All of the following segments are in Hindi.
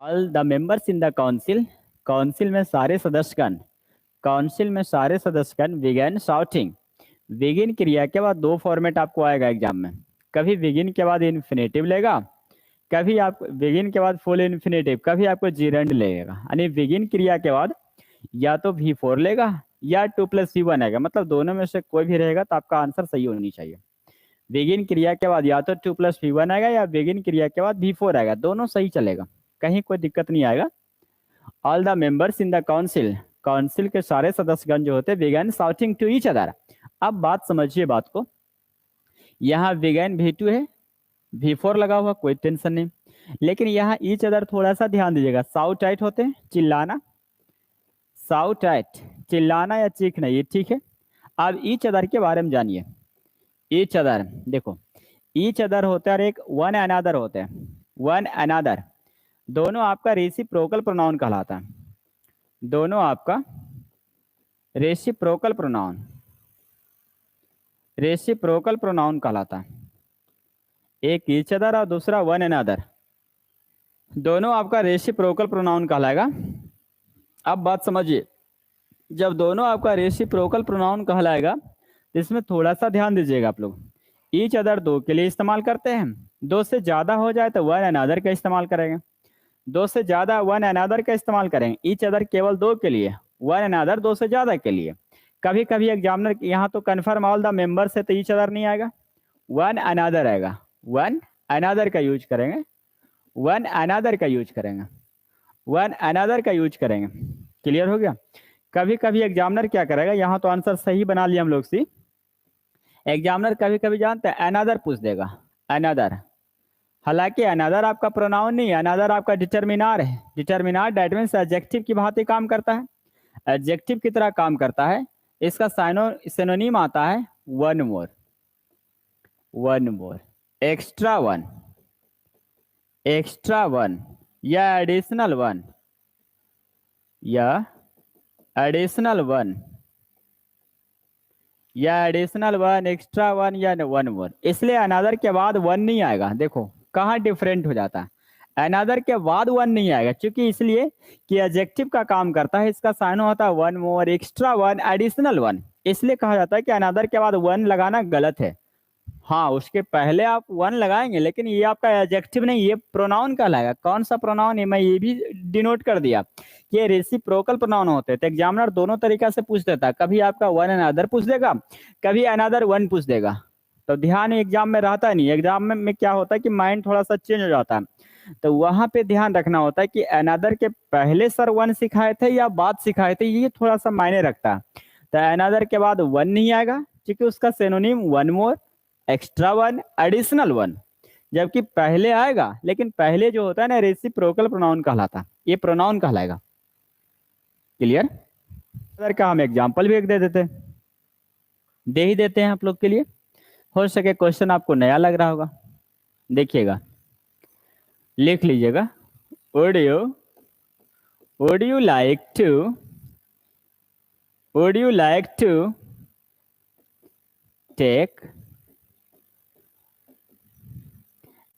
All the members in the council, council में सारे सदस्यगण, काउंसिल में सारे सदस्यगण बिगन शाउटिंग। बिगिन क्रिया के बाद दो फॉर्मेट आपको आएगा एग्जाम में, कभी बिगिन के बाद इन्फिनेटिव लेगा, कभी आप बिगिन के बाद फुल इन्फिनेटिव, कभी आपको जीरेंड लेगा। यानी बिगिन क्रिया के बाद या तो V4 लेगा या 2+V1 आएगा, मतलब दोनों में से कोई भी रहेगा तो आपका आंसर सही होनी चाहिए। बिगिन क्रिया के बाद या तो 2+V1 आएगा या बिगिन क्रिया के बाद V4 आएगा, दोनों सही चलेगा, कहीं कोई दिक्कत नहीं आएगा। All the members in the council, council के सारे सदस्यगण जो होते began shouting to each other. अब बात समझिए बात को, यहाँ बिगन V2 है, V4 लगा हुआ, कोई टेंशन नहीं, लेकिन यहाँ ईच अदर थोड़ा सा ध्यान दीजिएगा। साउट टाइट होते हैं, चिल्लाना, साउट टाइट चिल्लाना या चीखना, ये ठीक है। अब ईच अदर के बारे में जानिए। ईच अदर देखो, ईच अदर होता है एक वन अनदर होते हैं, वन अनदर, दोनों आपका रेसिप्रोकल प्रोनाउन कहलाता है, दोनों आपका रेसिप्रोकल प्रोनाउन, रेसिप्रोकल प्रोनाउन कहलाता है। एक ईच अदर और दूसरा वन अनदर, दोनों आपका रेसिप्रोकल प्रोनाउन कहलाएगा। अब बात समझिए, जब दोनों आपका रेसिप्रोकल प्रोनाउन कहलाएगा तो इसमें थोड़ा सा ध्यान दीजिएगा आप लोग। ईच अदर दो के लिए इस्तेमाल करते हैं, दो से ज्यादा हो जाए तो वन अनदर का इस्तेमाल करेंगे, दो से ज्यादा वन अनदर का इस्तेमाल करेंगे। ईच अदर केवल दो के लिए, वन अनदर दो से ज्यादा के लिए। कभी कभी एग्जामिनर यहाँ तो कन्फर्म ऑल द मेंबर्स है तो ईच अदर नहीं आएगा, वन अनदर आएगा, वन अनदर का यूज करेंगे, वन अनदर का यूज करेंगे, वन अनदर का यूज करेंगे। क्लियर हो गया। कभी कभी एग्जामिनर क्या करेगा, यहाँ तो आंसर सही बना लिया हम लोग सी, एग्जामिनर कभी कभी जानते हैं अनदर पूछ देगा, अनदर, हालांकि अनदर आपका प्रोनाउन नहीं है, अनदर आपका डिटर्मिनार है। डिटर्मिनार दैट मीन्स एडजेक्टिव की भांति काम करता है, एडजेक्टिव की तरह काम करता है। इसका सिनोनिम आता है one more, one more, extra one, extra one या एडिशनल वन, या एडिशनल वन, या एडिशनल वन, एक्स्ट्रा वन या वन मोर। इसलिए अनदर के बाद वन नहीं आएगा। देखो कहाँ डिफरेंट हो जाता है, अनदर के बाद वन नहीं आएगा, क्योंकि इसलिए कि एडजेक्टिव का काम करता है, इसका साइन होता है one more, extra one, additional one. इसलिए कहा जाता है कि अनदर के बाद वन लगाना गलत है। हाँ, उसके पहले आप वन लगाएंगे, लेकिन ये आपका एडजेक्टिव नहीं, ये प्रोनाउन कहलाएगा। कौन सा प्रोनाउन है, मैं ये भी डिनोट कर दिया कि ये रेसिप्रोकल प्रोनाउन होते हैं। तो एग्जामिनर दोनों तरीका से पूछ देता है, कभी आपका वन अनदर पूछ देगा, कभी अनदर वन पूछ देगा। तो ध्यान एग्जाम में रहता नहीं, एग्जाम में क्या होता है कि माइंड थोड़ा सा चेंज हो जाता है, तो वहां पे ध्यान रखना होता है कि अनदर के पहले सर वन सिखाए थे या बाद सिखाए थे, ये थोड़ा सा मायने रखता है। तो अनदर के बाद वन नहीं आएगा, क्योंकि उसका synonym one more, extra one, additional one, जबकि पहले आएगा, लेकिन पहले जो होता है ना रेसिप्रोकल प्रोनाउन कहलाता है, ये प्रोनाउन कहलाएगा। क्लियर। अगर का हम एग्जांपल भी एक दे देते हैं, दे ही देते हैं आप लोग के लिए, हो सके क्वेश्चन आपको नया लग रहा होगा। देखिएगा, लिख लीजिएगा, would you like to take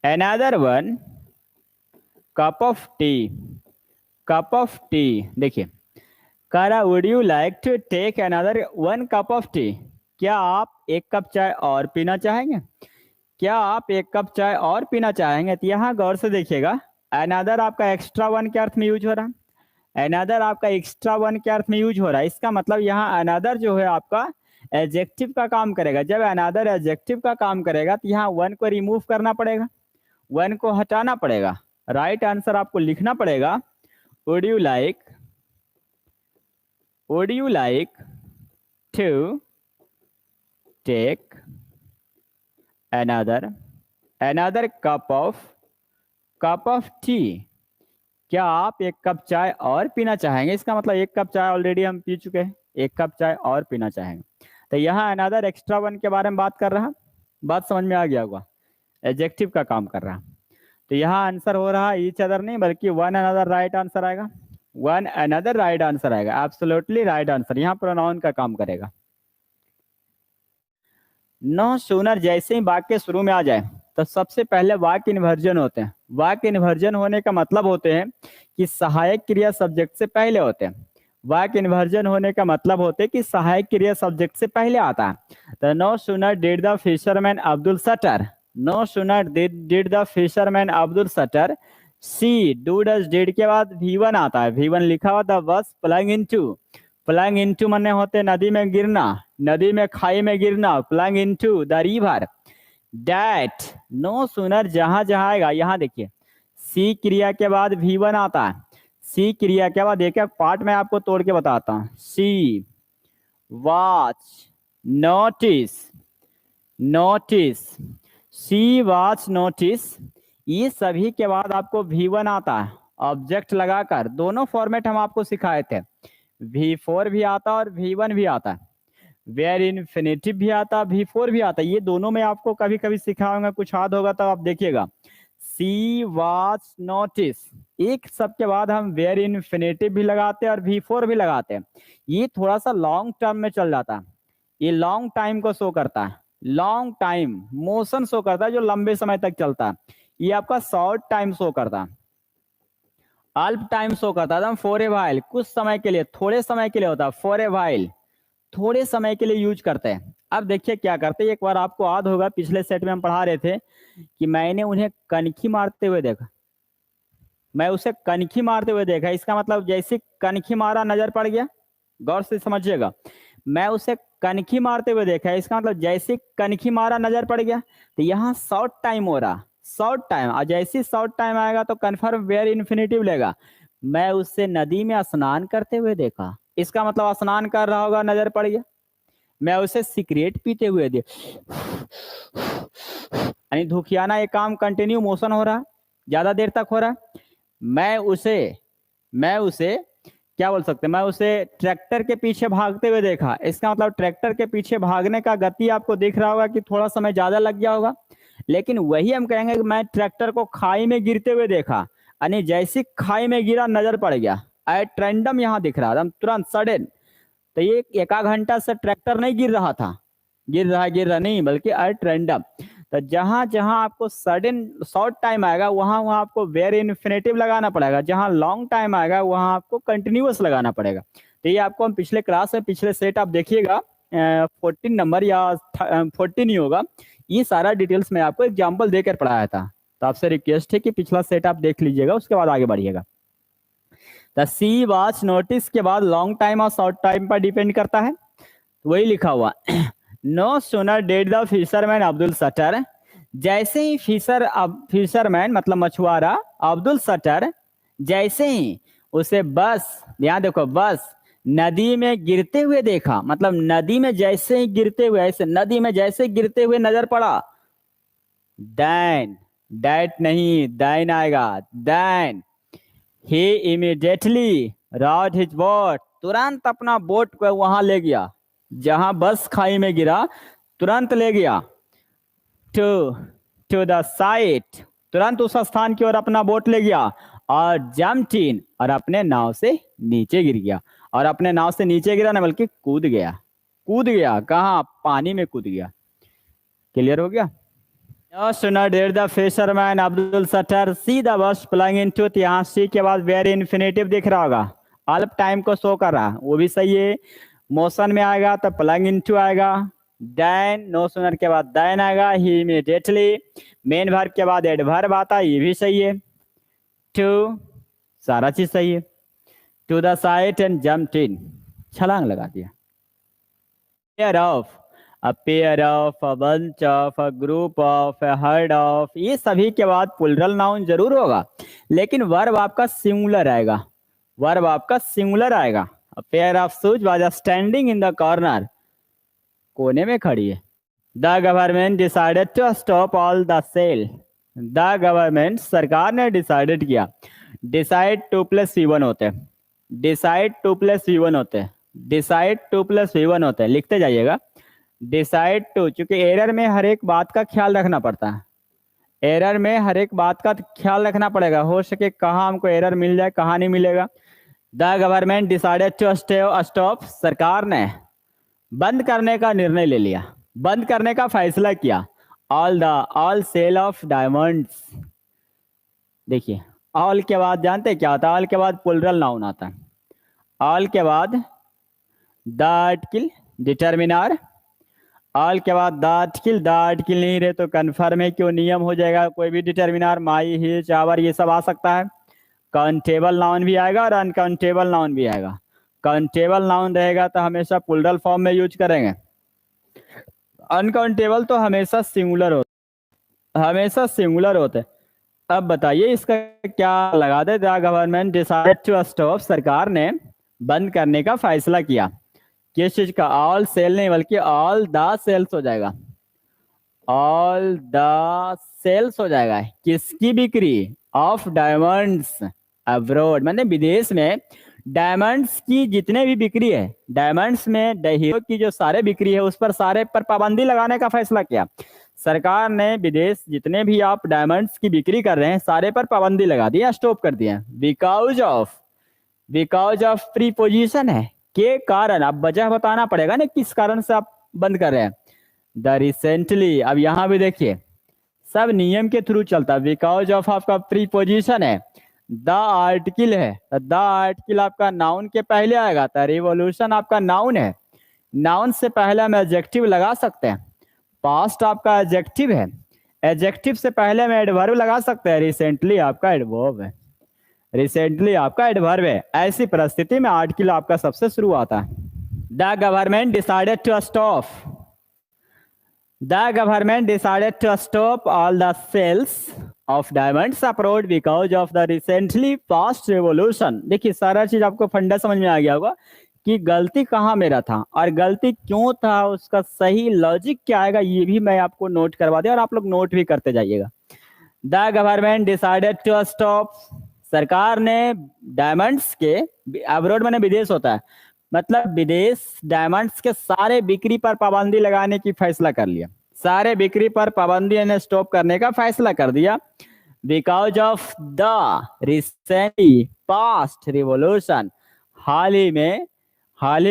another one cup of tea। देखिए कह रहा would you like to take another one cup of tea, क्या आप एक कप चाय और पीना चाहेंगे, क्या आप एक कप चाय और पीना चाहेंगे। तो यहाँ गौर से देखिएगा, अनदर आपका एक्स्ट्रा वन के अर्थ में यूज हो रहा है, अनदर आपका एक्स्ट्रा वन के अर्थ में यूज हो रहा है। इसका मतलब यहाँ अनदर जो है आपका एडजेक्टिव का काम करेगा। जब अनदर एडजेक्टिव का काम करेगा तो यहाँ वन को रिमूव करना पड़ेगा, वन को हटाना पड़ेगा। राइट आंसर आपको लिखना पड़ेगा, would you like to take another cup of tea, क्या आप एक कप चाय और पीना चाहेंगे। इसका मतलब एक कप चाय ऑलरेडी हम पी चुके हैं, एक कप चाय और पीना चाहेंगे। तो यहाँ अनदर एक्स्ट्रा वन के बारे में बात कर रहा, बात समझ में आ गया होगा, एडजेक्टिव का काम कर रहा। तो यहाँ आंसर हो रहा ईच अदर नहीं, बल्कि वन अनदर राइट आंसर आएगा, वन अनदर राइट आंसर आएगा, एब्सोल्युटली राइट आंसर। यहाँ प्रोनाउन का काम करेगा। नो सूनर, जैसे ही वाक्य शुरू में आ जाए तो सबसे पहले वाक्य इन्वर्जन होते हैं। वाक्य इन्वर्जन होने का मतलब होते हैं कि सहायक क्रिया सब्जेक्ट से पहले होते हैं। वाक्य इन्वर्जन होने का मतलब होते हैं कि सहायक क्रिया सब्जेक्ट से पहले आता है। तो no sooner did the fisherman Abdul Sattar, no sooner did the fisherman Abdul Sattar see do does did के बाद V1 आता है। V1 लिखा हुआ था बस प्लग इनटू, प्लग इनटू माने होते नदी में गिरना, नदी में खाई में गिरना, plug into the river. That no sooner जहां जहां आएगा, यहां देखिए सी क्रिया के बाद V1 आता है। सी क्रिया के बाद एक एक पार्ट में आपको तोड़ के बताता हूं। सी वॉच नोटिस, नोटिस, सी वॉच नोटिस, ये सभी के बाद आपको V1 आता है ऑब्जेक्ट लगाकर। दोनों फॉर्मेट हम आपको सिखाए थे, V4 भी आता और V1 भी आता, वेयर इन्फिनेटिव भी आता, V4 भी आता। ये दोनों में आपको कभी कभी सिखाऊंगा, कुछ याद होगा तो आप देखिएगा। सी वॉच नोटिस, एक सब के बाद हम वेयर इन्फिनेटिव भी लगाते हैं और V4 भी लगाते हैं। ये थोड़ा सा लॉन्ग टर्म में चल जाता है, ये लॉन्ग टाइम को शो करता है, लॉन्ग टाइम मोशन शो करता है जो लंबे समय तक चलता है। ये आपका शॉर्ट टाइम शो करता है, अल्प टाइम शो करता है। फॉर ए वाइल, कुछ समय के लिए, थोड़े समय के लिए होता है। फॉर ए वाइल, थोड़े समय के लिए यूज करते हैं। अब देखिए क्या करते हैं, एक बार आपको याद होगा पिछले सेट में हम पढ़ा रहे थे कि मैंने उन्हें कनखी मारते हुए देखा, मैं उसे कनखी मारते हुए देखा। इसका मतलब जैसे कनखी मारा नजर पड़ गया, गौर से समझिएगा। मैं उसे कनखी मारते हुए देखा, इसका मतलब जैसे कनखी मारा नजर पड़ गया। तो यहाँ शॉर्ट टाइम हो रहा, शॉर्ट टाइम, और जैसे शॉर्ट टाइम आएगा तो कन्फर्म वेयर इन्फिनेटिव लेगा। मैं उससे नदी में स्नान करते हुए देखा, इसका मतलब स्नान कर रहा होगा नजर पड़ गया। मैं उसे सिगरेट पीते हुए देख, यानी धुकियाना ये काम कंटिन्यू मोशन हो रहा है, ज्यादा देर तक हो रहा है। मैं उसे क्या बोल सकते हैं, मैं उसे ट्रैक्टर के पीछे भागते हुए देखा। इसका मतलब ट्रैक्टर के पीछे भागने का गति आपको दिख रहा होगा कि थोड़ा समय ज्यादा लग गया होगा। लेकिन वही हम कहेंगे कि मैं ट्रैक्टर को खाई में गिरते हुए देखा, यानी जैसी खाई में गिरा नजर पड़ गया। एट रैंडम यहाँ दिख रहा था, तुरंत सडन। तो ये एक आध घंटा से ट्रैक्टर नहीं गिर रहा था, गिर रहा नहीं, बल्कि एट रैंडम। तो जहां जहां आपको सडन शॉर्ट टाइम आएगा वहां वहां आपको वेयर इन्फिनेटिव लगाना पड़ेगा, जहां लॉन्ग टाइम आएगा वहां आपको कंटिन्यूअस लगाना पड़ेगा। तो ये आपको हम पिछले क्लास में, पिछले सेट आप देखिएगा 14 नंबर या 14 ही होगा, ये सारा डिटेल्स में आपको एग्जाम्पल देकर पढ़ाया था। तो आपसे रिक्वेस्ट है कि पिछला सेट आप देख लीजिएगा, उसके बाद आगे बढ़िएगा। द सी वॉच नोटिस के बाद लॉन्ग टाइम और शॉर्ट टाइम पर डिपेंड करता है, वही लिखा हुआ। No sooner did the fisherman Abdul Sattar, जैसे ही फिशरमैन मतलब मछुआरा अब्दुल सटर, जैसे ही उसे बस, ध्यान देखो, बस नदी में गिरते हुए देखा, मतलब नदी में जैसे ही गिरते हुए, ऐसे नदी में जैसे गिरते हुए नजर पड़ा। दैन, डैट नहीं, दैन आएगा, then he immediately rowed his boat, तुरंत अपना बोट को वहां ले गया जहां बस खाई में गिरा, तुरंत ले गया। टू द साइट, तुरंत उस स्थान की ओर अपना बोट ले गया, और जम्प्ड इन, और अपने नाव से नीचे गिर गया। और अपने नाव से नीचे गिरा ना, बल्कि कूद गया। कूद गया कहाँ, पानी में कूद गया। क्लियर हो गया। No sooner did the fisherman Abdul Sattar see the bus plying into, यहाँ सी के बाद वेयर इन्फिनेटिव दिख रहा होगा, अल्प टाइम को शो कर रहा, वो भी सही है। मोशन में आएगा तो प्लग इनटू आएगा। देन नो सूनर के बाद देन आएगा, ही इमीडिएटली। मेन वर्ब के बाद एडवर्ब आता, ये भी सही है। टू, सारा चीज सही है। To the site and jumped in, छलांग लगा दिया। Pair of, a pair of, a bunch of, a group of, a herd of, ये सभी के बाद प्लूरल नाउन जरूर होगा, लेकिन वर्ब आपका सिंगुलर आएगा, वर्ब आपका सिंगुलर आएगा। A pair of shoes was standing in the corner, कोने में खड़ी है। The government decided to stop all the sale, the government, सरकार ने डिसाइडेड किया। डिसाइड 2 + V1 होते हैं, डिसाइड 2 + V1 होते हैं, डिसाइड 2 + V1 होते हैं, लिखते जाइएगा। डिसाइड टू, चूंकि एरर में हर एक बात का ख्याल रखना पड़ता है, एरर में हर एक बात का ख्याल रखना पड़ेगा, हो सके कहाँ हमको एरर मिल जाए, कहाँ नहीं मिलेगा। The government decided to stop, सरकार ने बंद करने का निर्णय ले लिया, बंद करने का फैसला किया। All sale of diamonds. देखिए ऑल के बाद जानते हैं क्या होता है? ऑल के बाद प्लूरल नाउन आता है। ऑल के बाद द आर्टिकल डिटर्मिनर, ऑल के बाद द आर्टिकल नहीं रहे तो कन्फर्म है क्यों नियम हो जाएगा। कोई भी डिटर्मिनर, माई, ही, चावर, ये सब आ सकता है। काउंटेबल नाउन भी आएगा और अनकाउंटेबल नाउन भी आएगा। काउंटेबल नाउन रहेगा तो हमेशा प्लूरल फॉर्म में यूज करेंगे। अनकाउंटेबल तो हमेशा सिंगुलर होते। अब बताइए इसका क्या लगा दे। The government decided to stop, सरकार ने बंद करने का फैसला किया। किस चीज का? ऑल सेल नहीं बल्कि ऑल द सेल्स हो जाएगा। ऑल द सेल्स हो जाएगा। किसकी बिक्री? ऑफ डायमंड्स अब्रोड, मतलब विदेश में डायमंड्स की जितने भी बिक्री है, डायमंड्स में हीरो की जो सारे बिक्री है उस पर सारे पर पाबंदी लगाने का फैसला किया। सरकार ने विदेश जितने भी आप डायमंड्स की बिक्री कर रहे हैं सारे पर पाबंदी लगा दी, स्टॉप कर दिया। बिकॉज ऑफ प्रीपोजिशन है, के कारण। अब वजह बताना पड़ेगा ना किस कारण से आप बंद कर रहे हैं। द रिसेंटली, अब यहां भी देखिए सब नियम के थ्रू चलता है। बिकॉज ऑफ आपका प्रीपोजिशन है, द आर्टिकल है, द आर्टिकल आपका नाउन के पहले आएगा। तो रिवोल्यूशन आपका नाउन है, नाउन से पहले हम एडजेक्टिव लगा सकते हैं। पास्ट आपका एडजेक्टिव है, एडजेक्टिव से पहले हम एडवर्ब लगा सकते हैं। रिसेंटली आपका एडवर्ब है, रिसेंटली आपका एडवर्ब है। ऐसी परिस्थिति में आर्टिकल आपका सबसे शुरू आता है। The government decided to stop, the government decided to stop all the sales of diamonds abroad because of the recently past revolution. देखिए सारा चीज आपको फंडा समझ में आ गया होगा कि गलती कहाँ मेरा था और गलती क्यों था, उसका सही लॉजिक क्या आएगा, ये भी मैं आपको नोट करवा दिया और आप लोग नोट भी करते जाइएगा। The government decided to stop, सरकार ने डायमंड्स के, अब्रॉड माने विदेश होता है, मतलब विदेश डायमंड्स के सारे बिक्री पर पाबंदी लगाने की फैसला कर लिया। सारे बिक्री पर पाबंदी ने स्टॉप करने का फैसला कर दिया। Because of the recently past revolution, हाल ही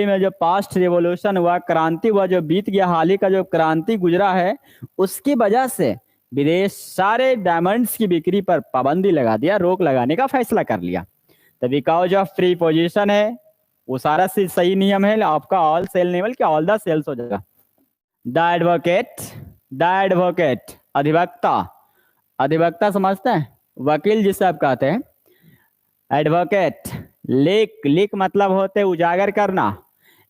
में जो पास्ट रिवोल्यूशन हुआ, क्रांति हुआ, जो बीत गया, हाल ही का जो क्रांति गुजरा है, उसकी वजह से विदेश सारे डायमंड्स की बिक्री पर पाबंदी लगा दिया, रोक लगाने का फैसला कर लिया। तो बिकॉज ऑफ प्रीपोजिशन है, वो सारा सही नियम है, आपका ऑल सेल नहीं बल्कि ऑल द सेल्स हो जाएगा। द एडवोकेट अधिवक्ता, अधिवक्ता समझते हैं, वकील जिसे आप कहते हैं। एडवोकेट, लिक मतलब होते उजागर करना,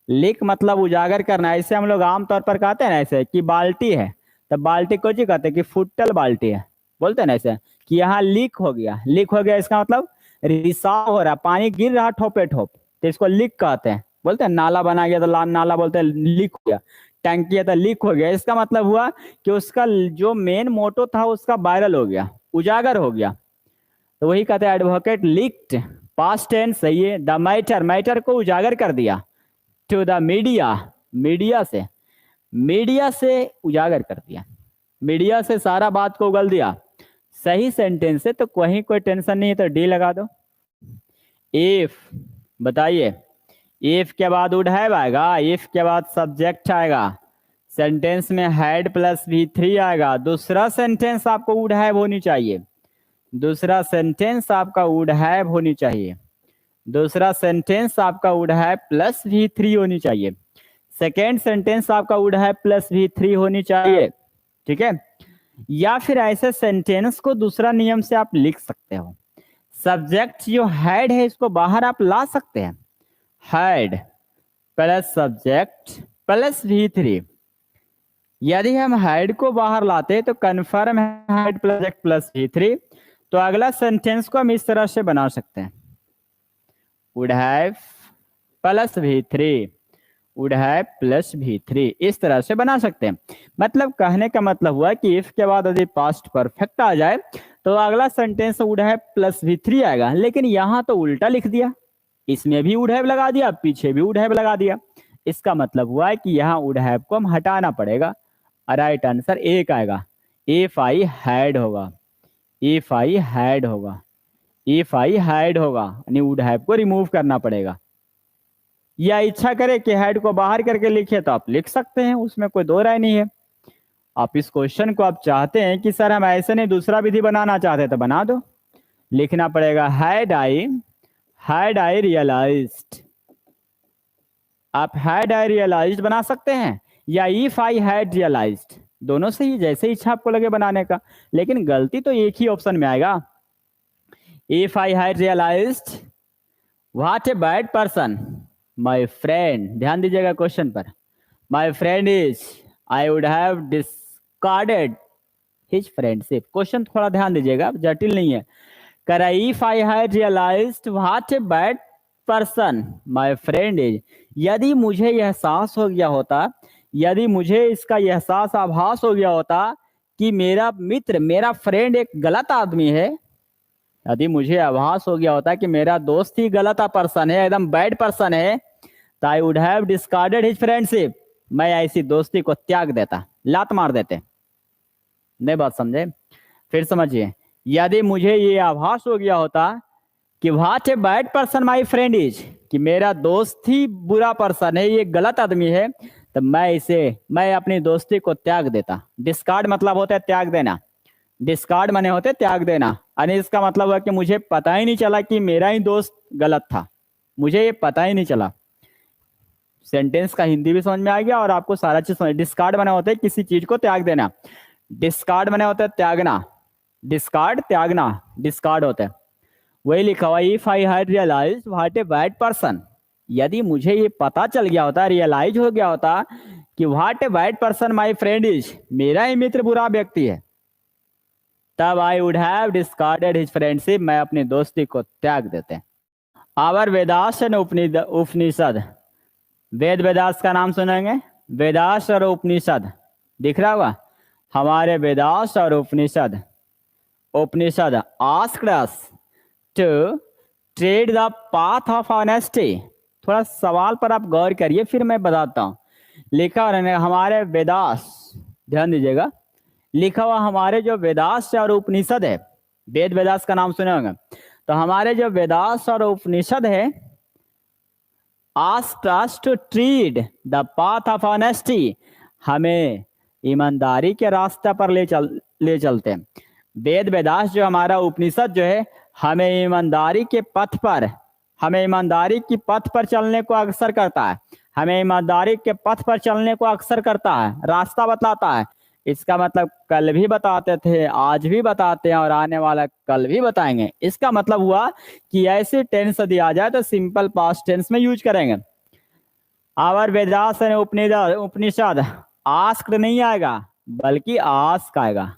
लिक मतलब उजागर करना। ऐसे हम लोग आमतौर पर कहते हैं ना ऐसे कि बाल्टी है, तो बाल्टी को जी कहते हैं कि फुटल बाल्टी है, बोलते हैं ना ऐसे कि यहाँ लीक हो गया। लीक हो गया इसका मतलब रिसाव हो रहा, पानी गिर रहा ठोपे ठोप, तो इसको लीक कहते हैं। बोलते हैं नाला बना गया तो नाला बोलते हैं लीक हो गया, टैंकी है तो लीक हो गया। इसका मतलब हुआ कि उसका जो मेन मोटो था उसका वायरल हो गया, उजागर हो गया, तो वही कहते हैं एडवोकेट लीक्ड। पास्ट टेंस सही है। द मैटर को उजागर कर दिया। टू द मीडिया, मीडिया से उजागर कर दिया, मीडिया से सारा बात को उगल दिया। सही सेंटेंस है तो कहीं कोई टेंशन नहीं है, तो डी लगा दो। इफ, बताइए इफ के बाद वुड हैव आएगा, इफ के बाद सब्जेक्ट आएगा, सेंटेंस में हैड प्लस V3 आएगा। दूसरा सेंटेंस आपको वुड हैव होनी चाहिए, दूसरा सेंटेंस आपका वुड हैव होनी चाहिए, दूसरा सेंटेंस आपका वुड हैव प्लस V3 होनी चाहिए, सेकेंड सेंटेंस आपका वुड हैव प्लस V3 होनी चाहिए, ठीक है। या फिर ऐसे सेंटेंस को दूसरा नियम से आप लिख सकते हो, सब्जेक्ट जो हैड है इसको बाहर आप ला सकते हैं, had plus subject plus V3। यदि हम हैड को बाहर लाते तो कन्फर्म है हैड प्लस V3, तो अगला सेंटेंस को हम इस तरह से बना सकते हैं, would have plus V3, would have plus V3, इस तरह से बना सकते हैं। मतलब कहने का मतलब हुआ कि इफ के बाद यदि पास्ट परफेक्ट आ जाए तो अगला sentence would have plus V3 आएगा, लेकिन यहाँ तो उल्टा लिख दिया, इसमें भी वुड हैव लगा दिया, पीछे भी वुड हैव लगा दिया। इसका मतलब हुआ है कि यहाँ वुड हैव को हम हटाना पड़ेगा। राइट आंसर एक आएगा, इफ आई हैड होगा, इफ आई हैड होगा, इफ आई हैड होगा, यानी वुड हैव को रिमूव करना पड़ेगा। या इच्छा करे कि हैड को बाहर करके लिखे तो आप लिख सकते हैं, उसमें कोई दो राय नहीं है। आप इस क्वेश्चन को आप चाहते हैं कि सर हम ऐसे नहीं दूसरा विधि बनाना चाहते तो बना दो। लिखना पड़ेगा हैड आई रियलाइज्ड। आप हैड आई रियलाइज्ड बना सकते हैं या इफ आई हैड रियलाइज्ड, दोनों से ही जैसे इच्छा आपको लगे बनाने का, लेकिन गलती तो एक ही ऑप्शन में आएगा। If I had realised what a bad person my friend, ध्यान दीजिएगा क्वेश्चन पर, my friend is, I would have discarded his friendship. Question थोड़ा ध्यान दीजिएगा, जटिल नहीं है। कह रहा if I had realised what a bad person my friend is, यदि मुझे यह एहसास हो गया होता, यदि मुझे इसका एहसास आभास हो गया होता कि मेरा मित्र, मेरा फ्रेंड एक गलत आदमी है, यदि मुझे आभास हो गया होता कि मेरा दोस्त ही गलत पर्सन है, एकदम बैड पर्सन है, तो आई would have discarded his friendship, मैं ऐसी दोस्ती को त्याग देता, लात मार देते। नहीं बात समझे? फिर समझिए, यदि मुझे ये आभास हो गया होता कि what a bad person my friend is, कि मेरा दोस्त ही बुरा पर्सन है, ये गलत आदमी है, तो मैं अपनी दोस्ती को त्याग देता। डिस्कार्ड मतलब होता है त्याग देना, डिस्कार्ड माने होते त्याग देना, यानी इसका मतलब हुआ कि मुझे पता ही नहीं चला कि मेरा ही दोस्त गलत था, मुझे ये पता ही नहीं चला। सेंटेंस का हिंदी भी समझ में आ गया और आपको सारा चीज समझ। डिस्कार्ड माने होते है किसी चीज को त्याग देना, डिस्कार्ड माने होता है त्यागना, डिस्कार्ड त्यागना, डिस्कार्ड होता है। वही लिखा हुआ if I had realised what a bad person, यदि मुझे ये पता चल गया होता, रियलाइज हो गया होता कि what a bad person my friend is, मेरा ही मित्र बुरा व्यक्ति है, तब आई would have discarded his friendship, मैं अपनी दोस्ती को त्याग देते। आवर वेदास एंड उपनिषद, वेद वेदास का नाम सुनेंगे, वेदास और उपनिषद दिख रहा होगा, हमारे वेदास और Upanishad, Upanishad asked us to tread the path of honesty. थोड़ा सवाल पर आप गौर करिए फिर मैं बताता हूं। लिखा हुआ हमारे वेदास, ध्यान दीजिएगा, लिखा हुआ हमारे जो वेदास और उपनिषद है, वेद वेदास का नाम सुने होंगे, तो हमारे जो वेदास और उपनिषद है asked us to tread the path of honesty, हमें ईमानदारी के रास्ते पर ले चलते हैं। वेद वेदास जो हमारा उपनिषद जो है हमें ईमानदारी के पथ पर, हमें ईमानदारी की पथ पर चलने को अक्सर करता है, हमें ईमानदारी के पथ पर चलने को अक्सर करता है, रास्ता बतलाता है। इसका मतलब कल भी बताते थे, आज भी बताते हैं और आने वाला कल भी बताएंगे। इसका मतलब हुआ कि ऐसे टेंस यदि आ जाए तो सिंपल पास्ट टेंस में यूज करेंगे। आवर वेदास उपनिषद आस्क्ड नहीं आएगा बल्कि आस्क आएगा,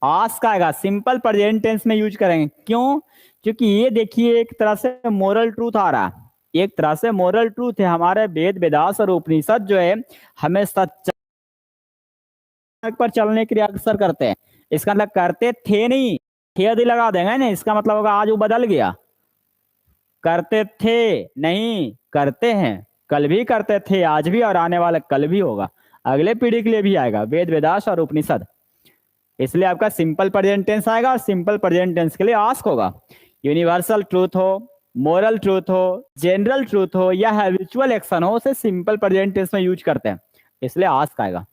आस्क आएगा, सिंपल प्रेजेंट टेंस में यूज करेंगे। क्यों? क्योंकि ये देखिए एक तरह से मोरल ट्रूथ आ रहा है, एक तरह से मोरल ट्रूथ है। हमारे वेद वेदास और उपनिषद जो है हमें सच्चाई पर चलने के लिए अक्सर करते हैं। इसका मतलब करते थे नहीं, थे यदि लगा देंगे ना, इसका मतलब होगा आज वो बदल गया, करते थे नहीं करते हैं, कल भी करते थे, आज भी और आने वाला कल भी होगा, अगले पीढ़ी के लिए भी आएगा, वेद वेदास और उपनिषद। इसलिए आपका सिंपल प्रेजेंट टेंस आएगा और सिंपल प्रेजेंट टेंस के लिए आस्क होगा। यूनिवर्सल ट्रूथ हो, मोरल ट्रूथ हो, जनरल ट्रूथ हो या हैबिचुअल एक्शन हो, उसे सिंपल प्रेजेंट टेंस में यूज करते हैं, इसलिए आस्क आएगा।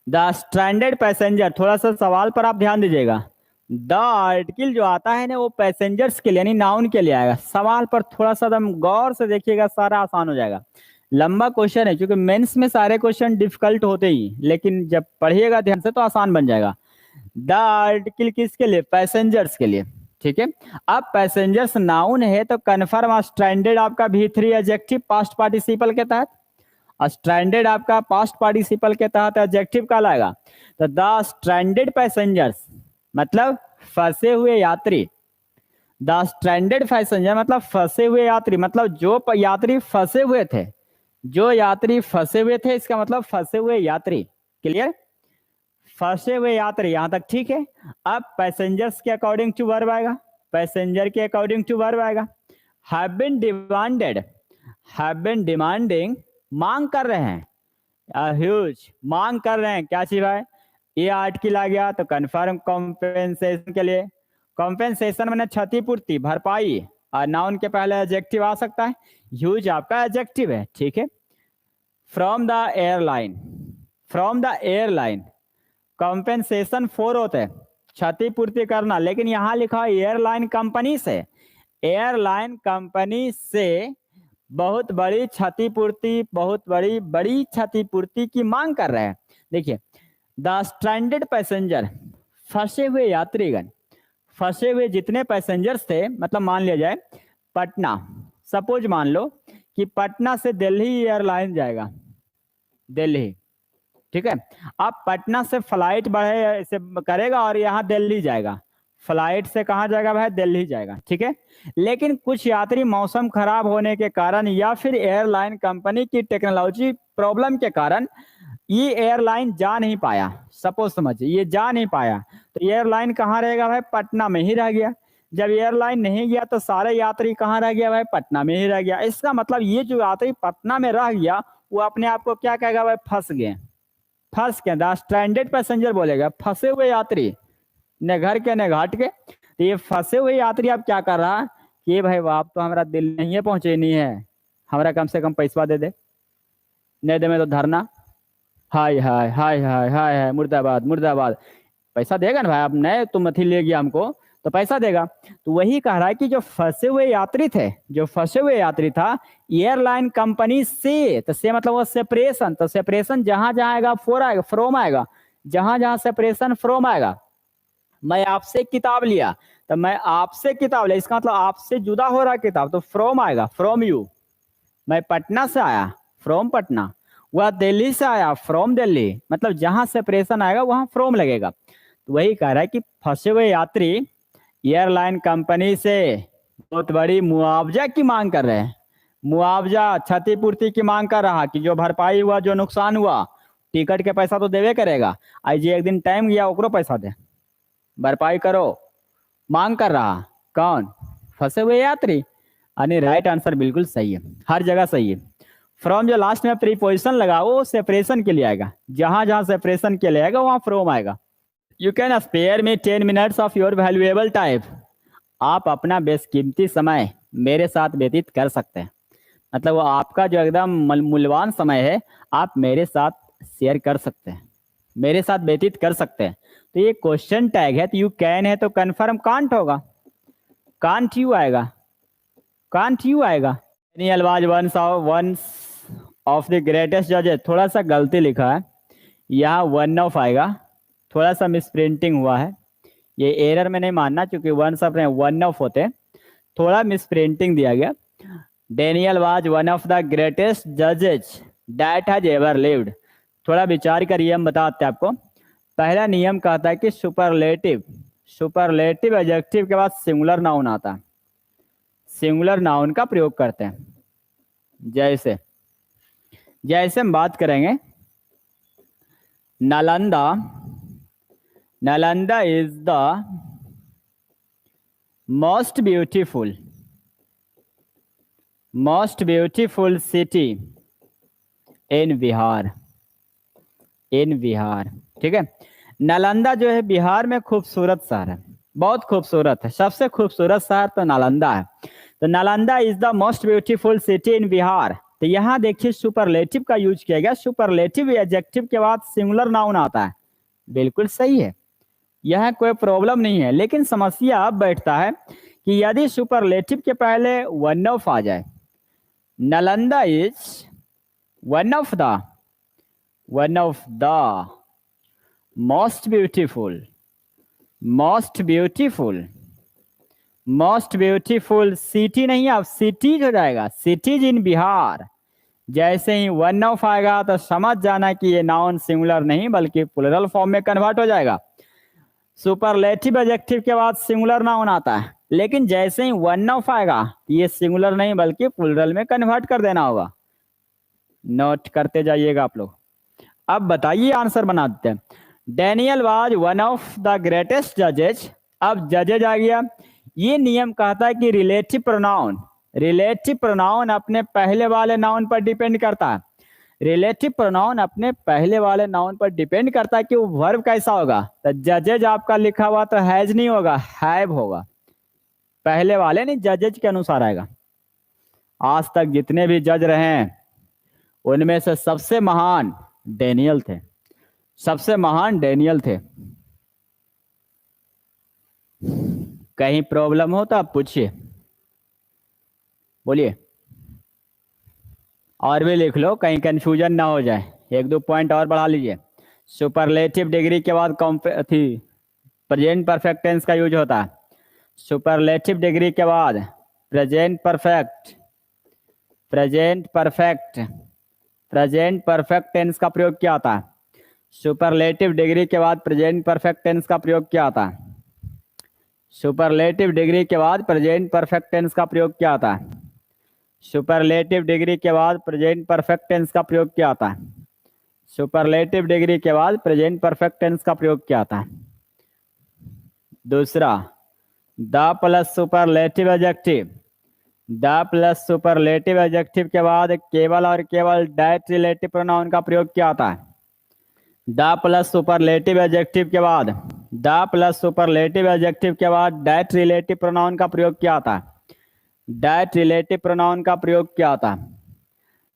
द स्ट्रैंडेड पैसेंजर, थोड़ा सा सवाल पर आप ध्यान दीजिएगा। द आर्टिकल जो आता है ना वो पैसेंजर्स के लिए यानी नाउन के लिए आएगा। सवाल पर थोड़ा सा एकदम गौर से देखिएगा, सारा आसान हो जाएगा। लंबा क्वेश्चन है क्योंकि मेंस में सारे क्वेश्चन डिफिकल्ट होते ही, लेकिन जब पढ़िएगा ध्यान से तो आसान बन जाएगा। द आर्टिकल किसके लिए? पैसेंजर्स के लिए, ठीक है। अब पैसेंजर्स नाउन है तो कन्फर्म स्ट्रैंडेड आपका V3 एडजेक्टिव पास्ट पार्टिसिपल के तहत, स्ट्रैंडेड आपका पास्ट पार्टिसिपल के तहत एडजेक्टिव कहलाएगा। तो द स्ट्रैंडेड पैसेंजर्स मतलब फंसे हुए यात्री, द स्ट्रैंडेड पैसेंजर मतलब फंसे हुए यात्री, मतलब जो यात्री फंसे हुए थे, जो यात्री फंसे हुए थे, इसका मतलब फंसे हुए यात्री। क्लियर? फंसे हुए यात्री, यहां तक ठीक है। अब पैसेंजर्स के अकॉर्डिंग टू वर्ब आएगा, पैसेंजर के अकॉर्डिंग टू वर्ब आएगा। Have been demanded, have been demanding, मांग कर रहे हैं, ह्यूज मांग कर रहे हैं, क्या चीज है? ये आर्टिकल आ गया तो कन्फर्म कॉम्पेंसेशन के लिए, कॉम्पेंसेशन मैंने क्षतिपूर्ति, भरपाई, और नाउन के पहले एडजेक्टिव आ सकता है, ह्यूज आपका एडजेक्टिव है, ठीक है। From the airline, from the airline compensation for होते हैं, क्षतिपूर्ति करना, लेकिन यहाँ लिखा है एयरलाइन कंपनी से। एयरलाइन कंपनी से बहुत बड़ी क्षतिपूर्ति, बहुत बड़ी बड़ी क्षतिपूर्ति की मांग कर रहे हैं। देखिए, द स्ट्रैंडेड पैसेंजर, फंसे हुए यात्रीगण, फंसे हुए जितने पैसेंजर्स थे, मतलब मान लिया जाए पटना, सपोज मान लो कि पटना से दिल्ली एयरलाइन जाएगा, दिल्ली, ठीक है। अब पटना से फ्लाइट बढ़े से करेगा और यहाँ दिल्ली जाएगा, फ्लाइट से कहाँ जाएगा भाई, दिल्ली जाएगा, ठीक है। लेकिन कुछ यात्री मौसम खराब होने के कारण या फिर एयरलाइन कंपनी की टेक्नोलॉजी प्रॉब्लम के कारण ये एयरलाइन जा नहीं पाया, सपोज समझिए ये जा नहीं पाया, तो एयरलाइन कहाँ रहेगा भाई, पटना में ही रह गया। जब एयरलाइन नहीं गया तो सारे यात्री कहाँ रह गया भाई, पटना में ही रह गया। इसका मतलब ये जो यात्री पटना में रह गया वो अपने आप को क्या कहेगा भाई, फंस गए, फंस के। द स्ट्रैंडेड पैसेंजर बोलेगा, फंसे हुए यात्री, न घर के न घाट के। तो ये फंसे हुए यात्री अब क्या कर रहा कि भाई आप तो हमारा दिल नहीं पहुंचे, नहीं है, हमारा कम से कम पैसा दे दे, नहीं दे में तो धरना, हाय हाय हाय हाय हाय हाय, मुर्दाबाद मुर्दाबाद। पैसा देगा ना भाई, आप नए तुम अथी ले गया हमको तो पैसा देगा। तो वही कह रहा है कि जो फंसे हुए यात्री थे, जो फंसे हुए यात्री था एयरलाइन कंपनी से, तो से मतलब वो सेपरेशन, तो सेपरेशन जहां जहां आएगा फोर आएगा, फ्रोम आएगा, जहां जहां सेपरेशन फ्रोम आएगा। मैं आपसे किताब लिया तो मैं आपसे किताब लिया, इसका मतलब आपसे जुदा हो रहा किताब, तो फ्रोम आएगा, फ्रोम यू। मैं पटना से आया, फ्रोम पटना। वह दिल्ली से आया, फ्रोम दिल्ली, मतलब जहां सेपरेशन आएगा वहां फ्रोम लगेगा। तो वही कह रहा है कि फंसे हुए यात्री एयरलाइन कंपनी से बहुत बड़ी मुआवजा की मांग कर रहे हैं, मुआवजा क्षतिपूर्ति की मांग कर रहा कि जो भरपाई हुआ, जो नुकसान हुआ, टिकट के पैसा तो देवे करेगा, आज एक दिन टाइम गया ओकरो पैसा दे, भरपाई करो, मांग कर रहा कौन, फंसे हुए यात्री। यानी राइट आंसर बिल्कुल सही है, हर जगह सही है। फ्रॉम जो लास्ट में प्रीपोजिशन लगा वो सेपरेशन के लिए आएगा, जहां जहां सेपरेशन के लिए आएगा वहां फ्रॉम आएगा। You can spare me 10 minutes of your valuable time, आप अपना बेशकीमती समय मेरे साथ व्यतीत कर सकते हैं, मतलब वो आपका जो एकदम मूल्यवान समय है आप मेरे साथ शेयर कर सकते हैं, मेरे साथ व्यतीत कर सकते हैं। तो ये क्वेश्चन टैग है, तो यू कैन है तो कन्फर्म कांट होगा, कांट यू आएगा, कांट यू आएगा। Daniel was one of the greatest जजेस, थोड़ा सा गलती लिखा है, यहाँ वन ऑफ आएगा, थोड़ा सा मिसप्रिंटिंग हुआ है, ये एरर में नहीं मानना क्योंकि वन सब वन ऑफ होते हैं, थोड़ा मिसप्रिंटिंग दिया गया। Daniel was one of the greatest जजेस दैट हैज एवर लिव्ड। थोड़ा विचार करिए, हम बताते हैं आपको। पहला नियम कहता है कि सुपरलेटिव, सुपरलेटिव एडजेक्टिव के बाद सिंगुलर नाउन आता है, सिंगुलर नाउन का प्रयोग करते हैं। जैसे जैसे हम बात करेंगे Nalanda, Nalanda is the most beautiful city in Bihar, in Bihar, ठीक है। नालंदा जो है बिहार में खूबसूरत शहर है, बहुत खूबसूरत है, सबसे खूबसूरत शहर तो नालंदा है। तो Nalanda is the most beautiful city in Bihar. तो यहाँ देखिए सुपरलेटिव का यूज किया गया, सुपरलेटिव एडजेक्टिव के बाद सिंगुलर नाउन आता है, बिल्कुल सही है, यह कोई प्रॉब्लम नहीं है। लेकिन समस्या अब बैठता है कि यदि सुपरलेटिव के पहले वन ऑफ आ जाए, Nalanda is one of the most beautiful city नहीं, अब सिटीज हो जाएगा, सिटीज इन बिहार। जैसे ही वन ऑफ आएगा तो समझ जाना कि ये नाउन सिंगुलर नहीं बल्कि प्लूरल फॉर्म में कन्वर्ट हो जाएगा। सुपरलेटिव एडजेक्टिव के बाद सिंगुलर नाउन आता है, लेकिन जैसे ही वन ऑफ आएगा ये सिंगुलर नहीं बल्कि प्लूरल में कन्वर्ट कर देना होगा, नोट करते जाइएगा आप लोग। अब बताइए, आंसर बना देते हैं। Daniel was one of the greatest जजेज, अब जजेज आ गया। ये नियम कहता है कि रिलेटिव प्रोनाउन अपने पहले वाले नाउन पर डिपेंड करता है, रिलेटिव प्रोनाउन अपने पहले वाले नाउन पर डिपेंड करता है कि वो वर्ब कैसा होगा। तो जजेज आपका लिखा हुआ तो हैज नहीं होगा, हैव होगा, पहले वाले नहीं जजेज के अनुसार आएगा। आज तक जितने भी जज रहे हैं उनमें से सबसे महान डेनियल थे, सबसे महान डेनियल थे। कहीं प्रॉब्लम हो तो आप पूछिए, बोलिए, और भी लिख लो, कहीं कंफ्यूजन ना हो जाए। एक दो पॉइंट और बढ़ा लीजिए। सुपरलेटिव डिग्री के बाद थी प्रेजेंट परफेक्ट टेंस का यूज होता है। सुपरलेटिव डिग्री के बाद present perfect present perfect tense का प्रयोग किया होता है। सुपरलेटिव डिग्री के बाद प्रेजेंट परफेक्ट टेंस का प्रयोग किया होता है। सुपरलेटिव डिग्री के बाद प्रेजेंट परफेक्ट टेंस का प्रयोग किया होता है। सुपरलेटिव डिग्री के बाद प्रेजेंट परफेक्ट टेंस का प्रयोग किया होता है। सुपरलेटिव डिग्री के बाद प्रेजेंट परफेक्ट टेंस का प्रयोग किया होता है। दूसरा, the plus superlative adjective. The plus superlative adjective के बाद केवल और केवल डायरेक्ट रिलेटिव प्रोनाउन का प्रयोग किया होता है। द प्लस सुपरलेटिव एडजेक्टिव के बाद डायरेक्ट रिलेटिव प्रोनाउन का प्रयोग किया होता है। डायरेक्ट रिलेटिव प्रोनाउन का प्रयोग किया होता है।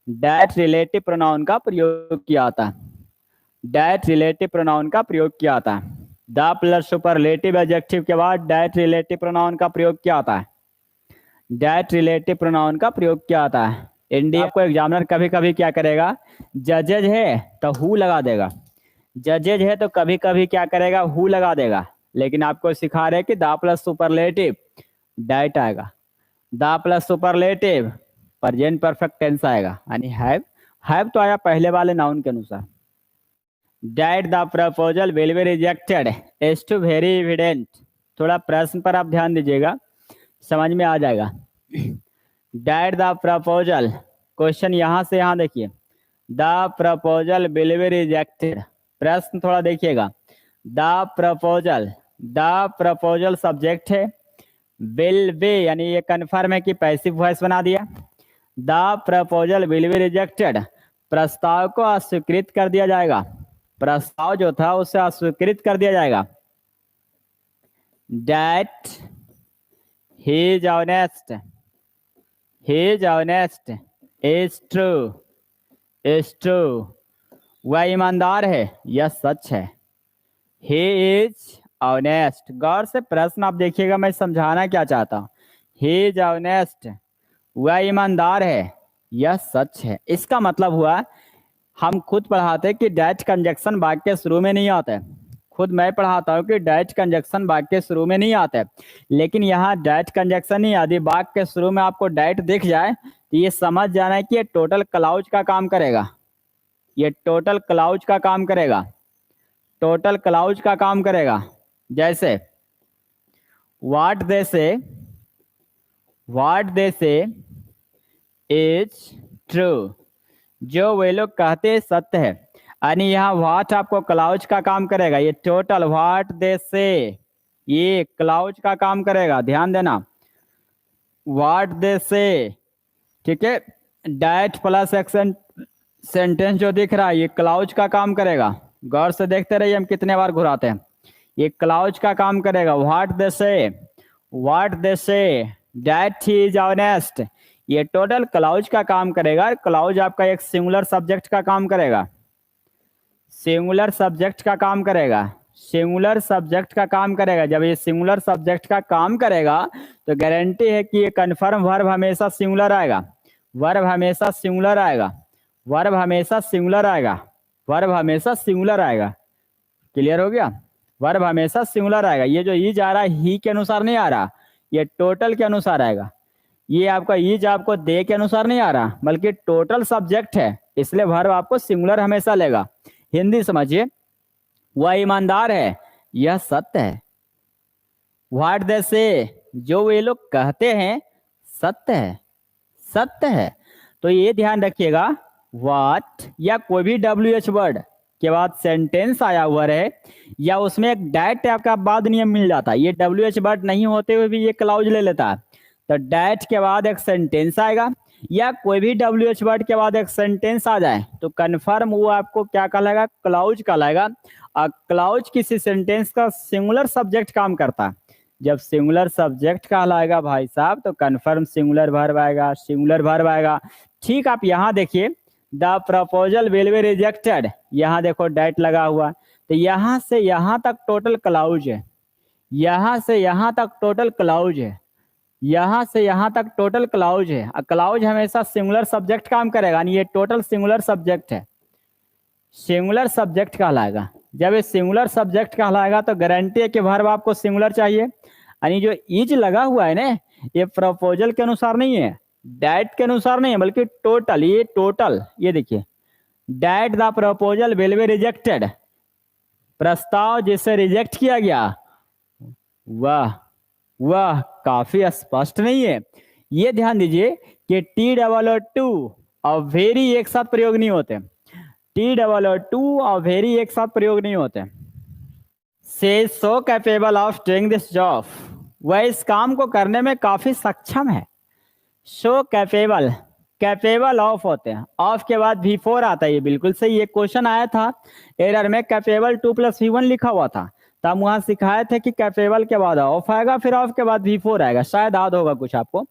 डायरेक्ट रिलेटिव प्रोनाउन का प्रयोग किया होता है। डायरेक्ट रिलेटिव प्रोनाउन का प्रयोग किया होता है। द प्लस सुपरलेटिव एडजेक्टिव के बाद डायरेक्ट रिलेटिव प्रोनाउन का प्रयोग किया होता है। डायरेक्ट रिलेटिव प्रोनाउन का प्रयोग किया होता है। इंडिया को एग्जामिनर कभी कभी क्या करेगा, जजेज है तो हु लगा देगा, जजेज है तो कभी कभी क्या करेगा, हु लगा देगा। लेकिन आपको सिखा रहे कि द प्लस सुपरलेटिव डायरेक्ट आएगा। The plus superlative present perfect tense आएगा, यानी हैव तो आया पहले वाले नाउन के अनुसार। That the proposal will be rejected is too very evident. थोड़ा प्रश्न पर आप ध्यान दीजिएगा, समझ में आ जाएगा। डाइट द प्रपोजल, क्वेश्चन यहाँ से यहाँ देखिए, the proposal will be rejected. प्रश्न थोड़ा देखिएगा, द प्रपोजल सब्जेक्ट है, विल बी यानी ये कन्फर्म है कि पैसिव वॉइस बना दिया। The proposal will be rejected, प्रस्ताव को अस्वीकृत कर दिया जाएगा। प्रस्ताव जो था उसे अस्वीकृत कर दिया जाएगा। That he is honest is true, वह ईमानदार है, यह सच है। He is honest, गौर से प्रश्न आप देखिएगा, मैं समझाना क्या चाहता हूँ। He is honest, वह ईमानदार है, यह सच है। इसका मतलब हुआ, हम खुद पढ़ाते हैं कि डायरेक्ट कंजक्शन वाक्य के शुरू में नहीं आता है। खुद मैं पढ़ाता हूँ कि डायरेक्ट कंजक्शन वाक्य के शुरू में नहीं आता है, लेकिन यहाँ डायरेक्ट कंजक्शन नहीं आती। वाक्य के शुरू में आपको डायरेक्ट दिख जाए तो ये समझ जाना है कि ये टोटल क्लाउज का काम करेगा। ये टोटल क्लाउज का काम करेगा, टोटल क्लाउज का काम करेगा। जैसे व्हाट दे से इज ट्रू, जो वे लोग कहते हैं सत्य है। यानी यहाँ व्हाट आपको क्लाउज का काम करेगा। ये टोटल व्हाट दे से, ये क्लाउज का काम करेगा, ध्यान देना। व्हाट दे से, ठीक है। डायरेक्ट प्लस एक्शन सेंटेंस जो दिख रहा है ये क्लाउज का काम करेगा। गौर से देखते रहिए हम कितने बार घुराते हैं, ये क्लाउज का काम करेगा। व्हाट दे से डायरेक्ट ही इज ऑनेस्ट, ये टोटल क्लाउज का काम करेगा। क्लाउज आपका एक सिंगुलर सब्जेक्ट का काम करेगा, सिंगुलर सब्जेक्ट का काम करेगा, सिंगुलर सब्जेक्ट का काम करेगा। जब ये सिंगुलर सब्जेक्ट का काम करेगा तो गारंटी है कि ये कन्फर्म वर्ब हमेशा सिंगुलर आएगा, वर्ब हमेशा सिंगुलर आएगा, वर्ब हमेशा सिंगुलर आएगा, वर्ब हमेशा सिंगुलर आएगा। क्लियर हो गया, वर्ब हमेशा सिंगुलर आएगा। ये जो ईज आ रहा है ही के अनुसार नहीं आ रहा, ये टोटल के अनुसार आएगा। ये आपका ईज आपको दे के अनुसार नहीं आ रहा, बल्कि टोटल सब्जेक्ट है, इसलिए वर्ब आपको सिंगुलर हमेशा लेगा। हिंदी समझिए, वह ईमानदार है, यह सत्य है। व्हाट दे से, जो वे लोग कहते हैं सत्य है, सत्य है। तो ये ध्यान रखिएगा, व्हाट या कोई भी WH वर्ड के बाद सेंटेंस आया हुआ रहे या उसमें एक डायरेक्ट आपका बाद नियम मिल जाता है। ये WH वर्ड नहीं होते हुए भी ये क्लाउज ले लेता है। तो डायरेक्ट के बाद एक सेंटेंस आएगा या कोई भी WH वर्ड के बाद एक सेंटेंस आ जाए तो कन्फर्म वो आपको क्या कहलाएगा, क्लाउज कहलाएगा। और क्लाउज किसी सेंटेंस का सिंगुलर सब्जेक्ट काम करता है। जब सिंगुलर सब्जेक्ट कहलाएगा भाई साहब तो कन्फर्म सिंगुलर वर्ब आएगा, सिंगुलर वर्ब आएगा। ठीक, आप यहाँ देखिए, the proposal will be rejected, यहाँ देखो डेट लगा हुआ, तो यहाँ से यहाँ तक टोटल क्लाउज है, यहाँ से यहाँ तक टोटल क्लाउज है, यहाँ से यहाँ तक टोटल क्लाउज है। क्लाउज हमेशा सिंगुलर सब्जेक्ट काम करेगा, यानी ये टोटल सिंगुलर सब्जेक्ट है, सिंगुलर सब्जेक्ट कहलाएगा। जब ये सिंगुलर सब्जेक्ट कहलाएगा तो गारंटी है कि वर्ब आपको सिंगुलर चाहिए, यानी जो इज लगा हुआ है ना, ये प्रपोजल के अनुसार नहीं है, डेट के अनुसार नहीं है, बल्कि टोटल, ये टोटल, ये देखिए, that the proposal will be rejected, प्रस्ताव जिसे रिजेक्ट किया गया। वाह वाह, काफी स्पष्ट नहीं है। ये ध्यान दीजिए कि टी डबल और टू और वेरी एक साथ प्रयोग नहीं होते, टी डबल और टू और वेरी एक साथ प्रयोग नहीं होते। से so capable of doing this job, वह इस काम को करने में काफी सक्षम है। सो कैपेबल, कैपेबल ऑफ होते हैं, ऑफ के बाद V4 आता है, ये बिल्कुल सही। ये क्वेश्चन आया था एरर में, कैपेबल 2 + V1 लिखा हुआ था, तो हम वहां सिखाए थे कि कैपेबल के बाद ऑफ आएगा, फिर ऑफ के बाद V4 आएगा, शायद याद होगा कुछ आपको।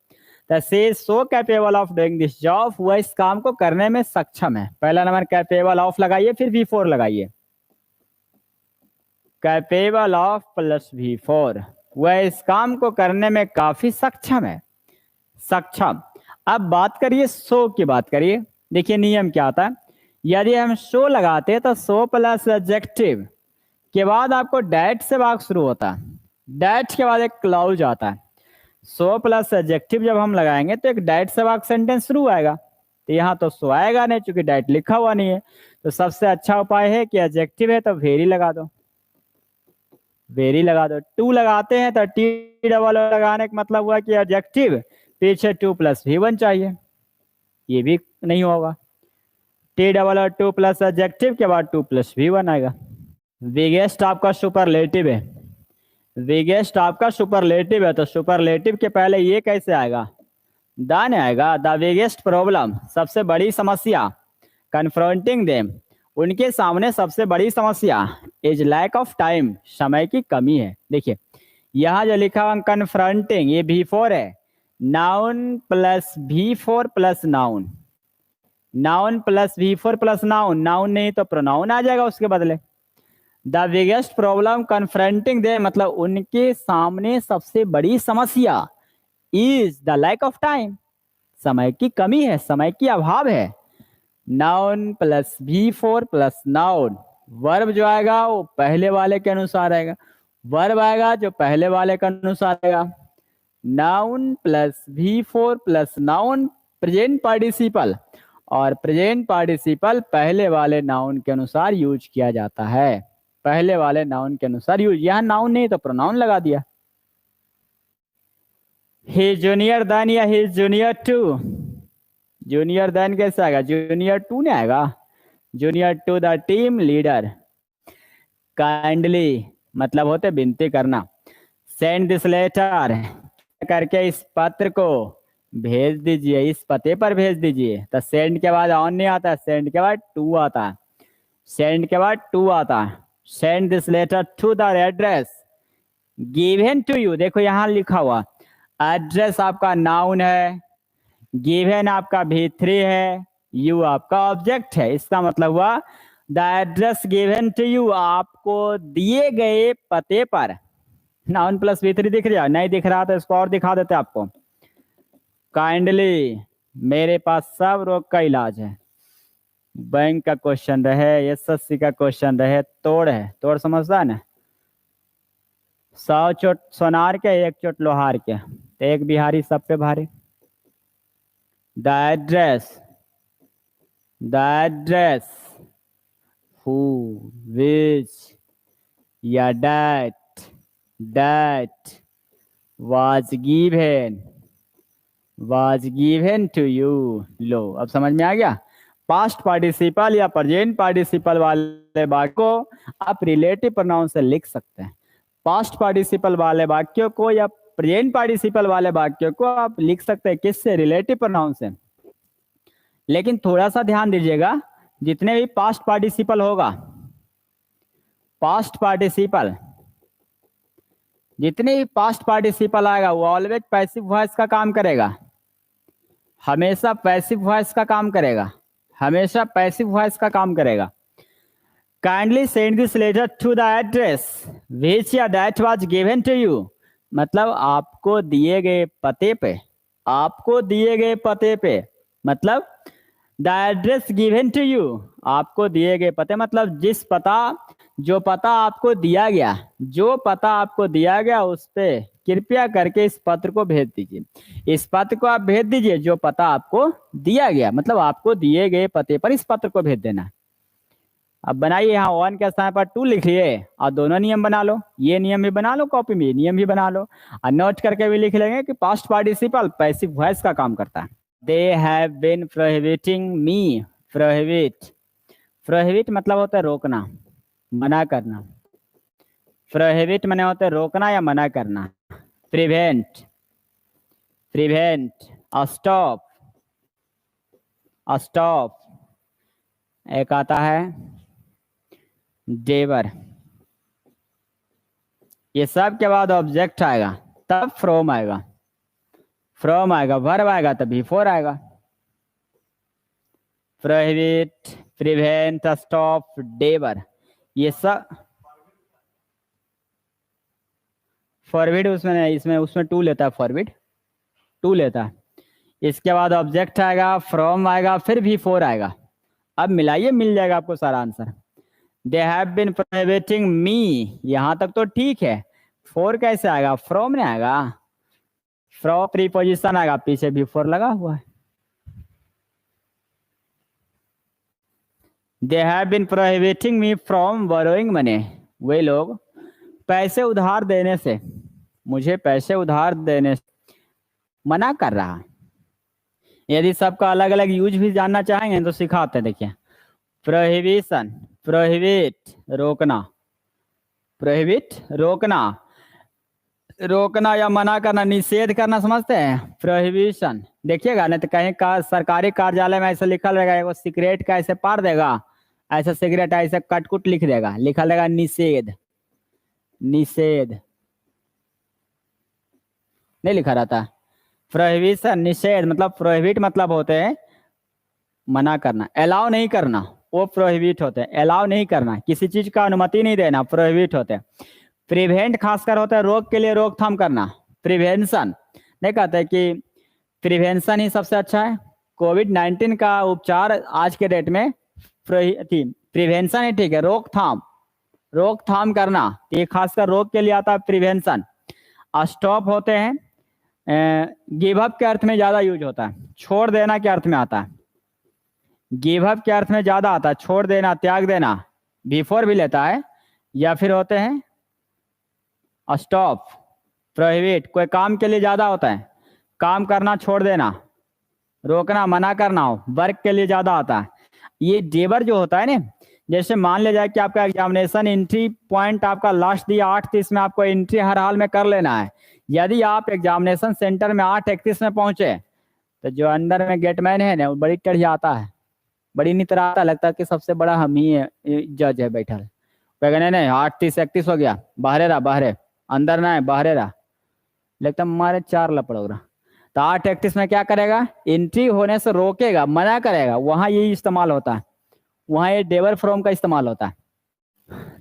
से so capable of doing this job, वह इस काम को करने में सक्षम है। पहला नंबर कैपेबल ऑफ लगाइए, फिर V4 लगाइए, कैपेबल ऑफ प्लस V4, वह इस काम को करने में काफी सक्षम है, सक्षम। अब बात करिए सो की, बात करिए, देखिए नियम क्या आता है। यदि हम सो लगाते हैं तो सो प्लस एडजेक्टिव के बाद आपको डेट से वाक्य शुरू होता है, डेट के बाद एक क्लाउज आता है। सो प्लस एडजेक्टिव जब हम लगाएंगे तो एक डेट से वाक्य सेंटेंस शुरू आएगा, तो यहाँ तो सो आएगा नहीं क्योंकि डेट लिखा हुआ नहीं है। तो सबसे अच्छा उपाय है कि एडजेक्टिव है तो वेरी लगा दो, वेरी लगा दो। टू लगाते हैं तो टी डबल लगाने का मतलब हुआ कि एडजेक्टिव पीछे 2 + V1 चाहिए, ये भी नहीं होगा। टी डबल और 2 + एडजेक्टिव के बाद 2 + V1 आएगा। बिगेस्ट आपका सुपरलेटिव है, बिगेस्ट आपका सुपरलेटिव है, तो सुपरलेटिव के पहले ये कैसे आएगा, दान आएगा। द बिगेस्ट प्रॉब्लम, सबसे बड़ी समस्या, कन्फ्रंटिंग देम, उनके सामने सबसे बड़ी समस्या, इज लैक ऑफ टाइम, समय की कमी है। देखिए यहाँ जो लिखा हुआ कन्फ्रंटिंग, ये V4 है, noun plus V4 plus noun, noun plus V4 plus noun, noun नहीं तो प्रोनाउन आ जाएगा उसके बदले। The biggest problem confronting them, मतलब उनके सामने सबसे बड़ी समस्या, is the lack of time, समय की कमी है, समय की अभाव है। Noun plus V4 plus noun, verb जो आएगा वो पहले वाले के अनुसार आएगा, वर्ब आएगा जो पहले वाले के अनुसार आएगा। Noun plus V4 plus noun present participle, और प्रेजेंट पार्टिसिपल पहले वाले नाउन के अनुसार यूज किया जाता है, पहले वाले नाउन के अनुसार यूज। यहाँ नाउन नहीं तो प्रोनाउन लगा दिया। ही जूनियर देन या ही जूनियर टू, जूनियर देन कैसे आएगा, जूनियर टू नहीं आएगा, junior to the team leader. Kindly मतलब होते विनती करना। सेंड दिस लेटर, करके इस पत्र को भेज दीजिए, इस पते पर भेज दीजिए। तो सेंड के बाद ऑन नहीं आता, सेंड के बाद टू आता है, सेंड के बाद टू आता है। Send this letter to the address given to you, देखो यहाँ लिखा हुआ एड्रेस आपका नाउन है, गिवन आपका V3 है, यू आपका ऑब्जेक्ट है। इसका मतलब हुआ the address given to you, आपको दिए गए पते पर। नाउन प्लस V3 दिख रहा है, नहीं दिख रहा तो इसको और दिखा देते आपको। काइंडली, मेरे पास सब रोग का इलाज है। बैंक का क्वेश्चन रहे, SSC का क्वेश्चन रहे, तोड़ है, तोड़ समझता है ना, 100 चोट सोनार के 1 चोट लोहार के, तो एक बिहारी सब पे भारी। द एड्रेस हु विच या that was given to you। लो अब समझ में आ गया। पास्ट पार्टिसिपल या प्रेजेंट पार्टिसिपल वाले वाक्य को आप रिलेटिव प्रोनाउन से लिख सकते हैं, पास्ट पार्टिसिपल वाले वाक्यों को या प्रेजेंट पार्टिसिपल वाले वाक्यों को आप लिख सकते हैं किससे, रिलेटिव प्रोनाउन से। लेकिन थोड़ा सा ध्यान दीजिएगा, जितने भी पास्ट पार्टिसिपल होगा, पास्ट पार्टिसिपल जितने भी पास्ट पार्टिसिपल आएगा वो ऑलवेज पैसिव वॉइस का काम करेगा, हमेशा पैसिव वॉइस का काम करेगा, हमेशा पैसिव वॉइस का काम करेगा। Kindly send this letter to the address which या that was given to you, मतलब आपको दिए गए पते पे, आपको दिए गए पते पे, मतलब the address given to you, आपको दिए गए पते मतलब जिस पता, जो पता आपको दिया गया, जो पता आपको दिया गया उस पे कृपया करके इस पत्र को भेज दीजिए। इस पत्र को आप भेज दीजिए जो पता आपको दिया गया, मतलब आपको दिए गए पते पर इस पत्र को भेज देना है। अब बनाइए, यहाँ 1 के स्थान पर 2 लिखिए और दोनों नियम बना लो, ये नियम भी बना लो कॉपी में, ये नियम भी बना लो और नोट करके भी लिख लेंगे कि पास्ट पार्टिसिपल पैसिव वॉइस का काम करता है। They have been prohibiting me, prohibit, prohibit मतलब होता है रोकना, मना करना। प्रोहिबिट माने होता है रोकना या मना करना। प्रिवेंट, प्रिवेंट, स्टॉप, स्टॉप, एक आता है डेवर। ये सब के बाद ऑब्जेक्ट आएगा, तब फ्रॉम आएगा, फ्रॉम आएगा, वर्ब आएगा तब बिफोर आएगा। प्रोहिबिट, प्रिवेंट, स्टॉप, डेवर, ये सब फॉरवर्ड उसमें नहीं, इसमें उसमें टू लेता है, फॉरवर्ड टू लेता है। इसके बाद ऑब्जेक्ट आएगा, फ्रॉम आएगा, फिर बिफोर आएगा। अब मिलाइए, मिल जाएगा आपको सारा answer. They have been prohibiting me, यहां तक तो ठीक है। फोर कैसे आएगा, फ्रॉम नहीं आएगा, फ्रॉम प्रीपोजिशन आएगा, पीछे बिफोर लगा हुआ है। They have been prohibiting me from borrowing money, वे लोग पैसे उधार देने से, मुझे पैसे उधार देने से मना कर रहा है। यदि सबका अलग अलग यूज भी जानना चाहेंगे तो सिखाते हैं, देखिए। प्रोहिबिशन, प्रोहिबिट रोकना, प्रोहिबिट रोकना, रोकना या मना करना, निषेध करना, समझते हैं। प्रोहिबिशन देखिएगा, नहीं तो कहीं का सरकारी कार्यालय में ऐसा लिखा रहेगा, वो सिगरेट का ऐसे पार देगा, ऐसा सिगरेट ऐसे कटकुट लिख देगा, लिखा रहेगा निषेध, निषेध नहीं लिखा रहता। प्रोहिबिशन निषेध, मतलब प्रोहिबिट मतलब होते हैं मना करना, अलाउ नहीं करना, वो प्रोहिबिट होते हैं। अलाउ नहीं करना, किसी चीज का अनुमति नहीं देना, प्रोहिबिट होते हैं। प्रिवेंट खासकर होता है रोक के लिए, रोकथाम करना, प्रिवेंशन। नहीं कहते कि प्रिवेंशन ही सबसे अच्छा है, कोविड-19 का उपचार आज के डेट में प्रिवेंशन ही ठीक है, रोकथाम, रोकथाम करना, ये खासकर रोग के लिए आता है प्रिवेंशन। स्टॉप होते हैं गिव अप के अर्थ में ज्यादा यूज होता है, छोड़ देना के अर्थ में आता है, गिव अप के अर्थ में ज्यादा आता है, छोड़ देना, त्याग देना, बिफोर भी लेता है। या फिर होते हैं स्टॉप, प्रोहिबिट, कोई काम के लिए ज्यादा होता है, काम करना, छोड़ देना, रोकना, मना करना, वर्क के लिए ज्यादा आता है। ये जेवर जो होता है ना, जैसे मान लिया जाए कि आपका एग्जामिनेशन एंट्री पॉइंट आपका लास्ट दिया 8:30 में, आपको एंट्री हर हाल में कर लेना है। यदि आप एग्जामिनेशन सेंटर में 8:31 में पहुंचे तो जो अंदर में गेटमैन है ना, वो बड़ी टढ़ियाता है, बड़ी नितराता, लगता है कि सबसे बड़ा हम ही जज है बैठा है। कहने नहीं 8:30-31 हो गया, बाहरे रहा, बाहरे, अंदर ना है, बाहरे रहा, लगता मारे 4 लपड़ हो रहा। तो 8:31 में क्या करेगा, एंट्री होने से रोकेगा, मना करेगा, वहां यही इस्तेमाल होता है, वहां ये डेवर फ्रॉम का इस्तेमाल होता है।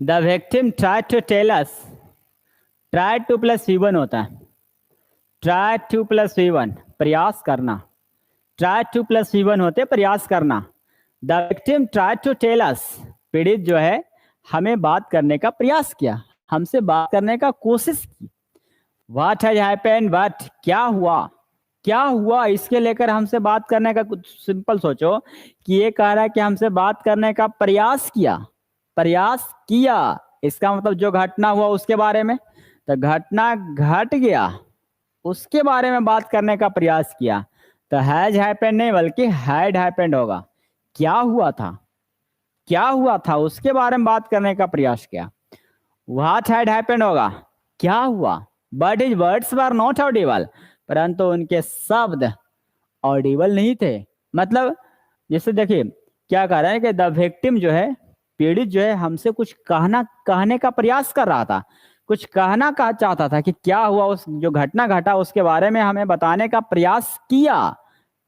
The victim try to tell us, try to plus V1 होता है, ट्राई टू प्लस V1 प्रयास करना, ट्राई टू प्लस V1 होते प्रयास करना। The victim try to tell us, पीड़ित जो है हमें बात करने का प्रयास किया, हमसे बात करने का कोशिश की। व्हाट हैज हैपेंड, व्हाट क्या हुआ, क्या हुआ, इसके लेकर हमसे बात करने का, कुछ सिंपल सोचो कि ये कह रहा है कि हमसे बात करने का प्रयास किया, प्रयास किया, इसका मतलब जो घटना हुआ उसके बारे में, तो घटना घट गया उसके बारे में बात करने का प्रयास किया। तो हैज हैपेंड नहीं बल्कि हैड हैपेंड होगा, क्या हुआ था, क्या हुआ था उसके बारे में बात करने का प्रयास किया। व्हाट हैड हैपेंड होगा, क्या हुआ, but his words were not Audible, परंतु उनके शब्द ऑडिबल नहीं थे। मतलब जैसे देखिए क्या कह रहे हैं कि द विक्टिम जो है, पीड़ित जो है, हमसे कुछ कहने का प्रयास कर रहा था, कुछ कहना चाहता था कि क्या हुआ, उस जो घटना घटा उसके बारे में हमें बताने का प्रयास किया,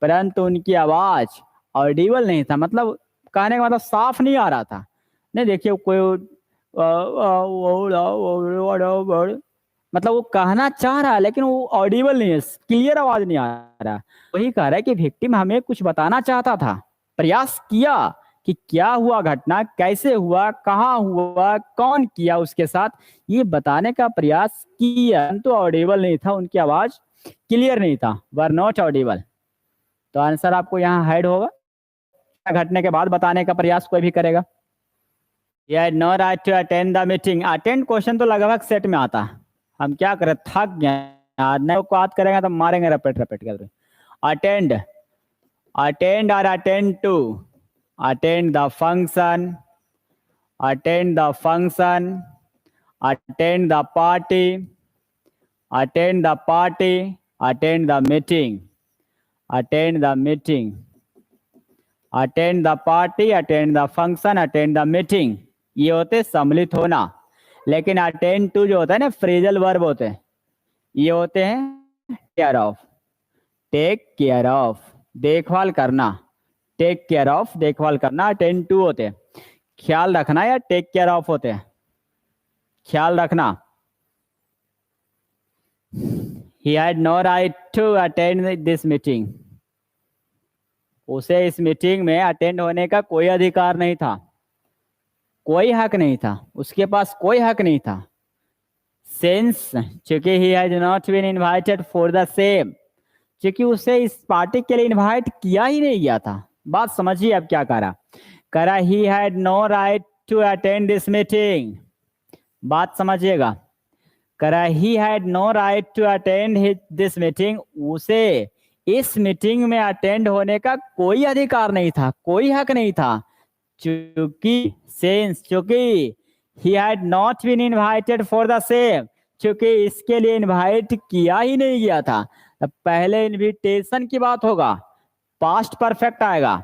परंतु उनकी आवाज ऑडिबल नहीं था, मतलब कहने का मतलब साफ नहीं आ रहा था। नहीं देखिए कोई मतलब वो कहना चाह रहा है लेकिन वो ऑडिबल नहीं है, क्लियर आवाज नहीं आ रहा। वही कह रहा है कि विक्टिम हमें कुछ बताना चाहता था, प्रयास किया कि क्या हुआ, घटना कैसे हुआ, कहाँ हुआ, कौन किया उसके साथ, ये बताने का प्रयास किया, तो ऑडिबल नहीं था, उनकी आवाज क्लियर नहीं था, वर नॉट ऑडिबल। तो आंसर आपको यहाँ हाइड होगा। घटने के बाद बताने का प्रयास कोई भी करेगा। He had no right to attend the meeting. Attend question तो लगभग सेट में आता है। हम क्या करें, थक गए यार, नहीं को याद करेंगे तो मारेंगे रपेट रपेट कर। अटेंड, अटेंड और attend to, attend the function, attend the function, attend the party, attend the party, attend the meeting, attend the meeting, attend the party, attend the function, attend the meeting, ये होते सम्मिलित होना। लेकिन अटेंड टू जो होता है ना, फ्रेजल वर्ब होते हैं, ये होते हैं care of, take care of, देखभाल करना, टेक केयर ऑफ, देखभाल करना। अटेंड टू होते हैं ख्याल रखना, या टेक केयर ऑफ होते हैं ख्याल रखना। He had no right to attend this meeting. उसे इस मीटिंग में अटेंड होने का कोई अधिकार नहीं था, कोई हक नहीं था, उसके पास कोई हक नहीं था। सिंस चूंकि he has not been invited for the same, क्योंकि उसे इस पार्टी के लिए इनवाइट किया ही नहीं गया था। बात समझिए अब क्या करा he had no right to attend this meeting। बात समझिएगा, करा he had no right to attend this meeting, उसे इस मीटिंग में अटेंड होने का कोई अधिकार नहीं था, कोई हक नहीं था। चूंकि सिंस चूंकि he had not been invited for the same, चूंकि इसके लिए इनवाइट किया ही नहीं गया था। तो पहले इनविटेशन की बात होगा, पास्ट परफेक्ट आएगा।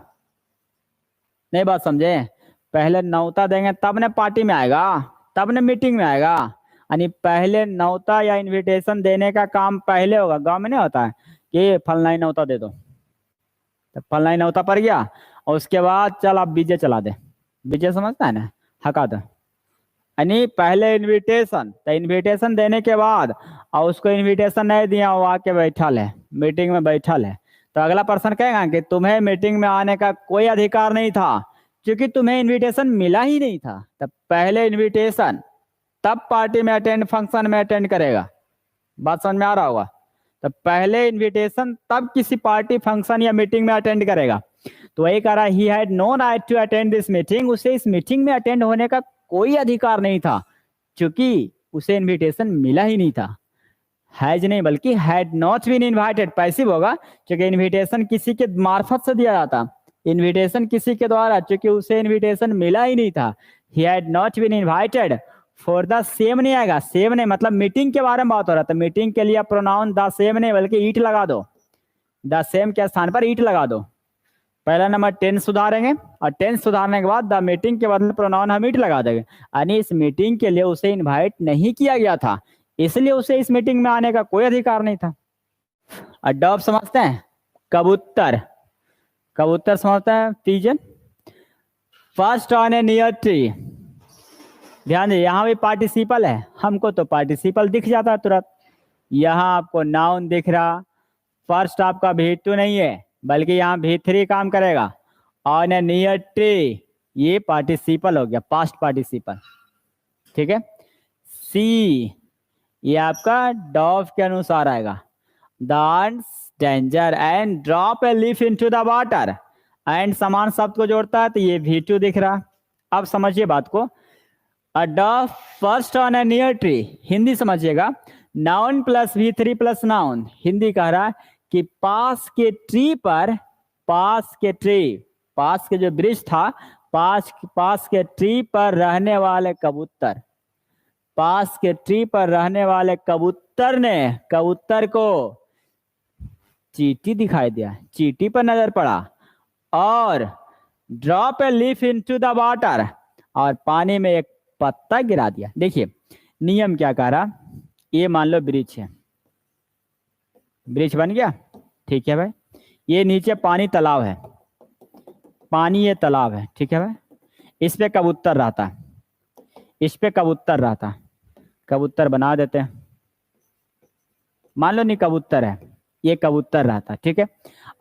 नहीं बात समझे, पहले न्योता देंगे तब ने पार्टी में आएगा, तब ने मीटिंग में आएगा। यानी पहले न्योता या इनविटेशन देने का काम पहले होगा। गांव में नहीं होता है कि फलना ही न्योता दे दो, तो फलना ही न्योता पड़ गया और उसके बाद चल आप बीजे चला दे, बीजे समझता है ना, हका दो। यानी पहले इनविटेशन, तो इनविटेशन देने के बाद और उसको इनविटेशन नहीं दिया, वो आके बैठल है, मीटिंग में बैठल है, तो अगला पर्सन कहेगा कि तुम्हें मीटिंग में आने का कोई अधिकार नहीं था क्योंकि तुम्हें इनविटेशन मिला ही नहीं था। तब पहले इनविटेशन, तब पार्टी में अटेंड, फंक्शन में अटेंड करेगा। बात समझ में आ रहा होगा। तो पहले इनविटेशन, तब किसी पार्टी, फंक्शन या मीटिंग में अटेंड करेगा। तो वही कह रहा है he had no right to attend this meeting, उसे इस मीटिंग में अटेंड होने का कोई अधिकार नहीं था क्योंकि उसे इनविटेशन मिला ही नहीं था। हैज नहीं बल्कि had not been invited, passive होगा क्योंकि इनविटेशन किसी के मार्फत से दिया जाता, इनविटेशन किसी के द्वारा, क्योंकि उसे इनविटेशन मिला ही नहीं था। he had not been invited for the same नहीं आएगा, सेम नहीं, मतलब मीटिंग के बारे में बात हो रहा था। मीटिंग के लिए प्रोनाउन द सेम नहीं बल्कि ईट लगा दो, द सेम के स्थान पर ईट लगा दो। पहला नंबर टेंस सुधारेंगे और टेंस सुधारने के बाद द मीटिंग के बदले प्रोनाउन हम ईट लगा देंगे। यानी इस मीटिंग के लिए उसे इनवाइट नहीं किया गया था, इसलिए उसे इस मीटिंग में आने का कोई अधिकार नहीं था। अडॉप्ट समझते हैं, कबूतर, कबूतर समझते हैं, pigeon. First on a near tree, ध्यान दीजिए यहाँ भी पार्टिसिपल है, हमको तो पार्टिसिपल दिख जाता है तुरंत, यहाँ आपको नाउन दिख रहा। फर्स्ट आपका V2 नहीं है बल्कि यहाँ V3 काम करेगा। ऑन ए नियर ट्री, ये पार्टिसिपल हो गया, पास्ट पार्टिसिपल, ठीक है। सी, ये आपका डॉफ के अनुसार आएगा। The danger and drop a leaf into the water, and समान शब्द को जोड़ता है तो ये V2 दिख रहा। अब समझिए बात को, a dove first on a near tree, Hindi समझिएगा, noun plus V3 plus noun. Hindi कह रहा है कि पास के ट्री पर, पास के ट्री, पास के जो वृक्ष था, पास के ट्री पर रहने वाले कबूतर, पास के ट्री पर रहने वाले कबूतर ने, कबूतर को चींटी दिखाई दिया, चींटी पर नजर पड़ा, और drop a leaf into the water, और पानी में एक पत्ता गिरा दिया। देखिए नियम क्या कह रहा, ये मान लो वृक्ष है, वृक्ष बन गया, ठीक है भाई, ये नीचे पानी तालाब है, पानी ये तालाब है, ठीक है भाई, इस पे कबूतर रहता है, इस पे कबूतर रहता है, कबूतर बना देते हैं, मान लो नहीं कबूतर है, ये कबूतर रहता है, ठीक है।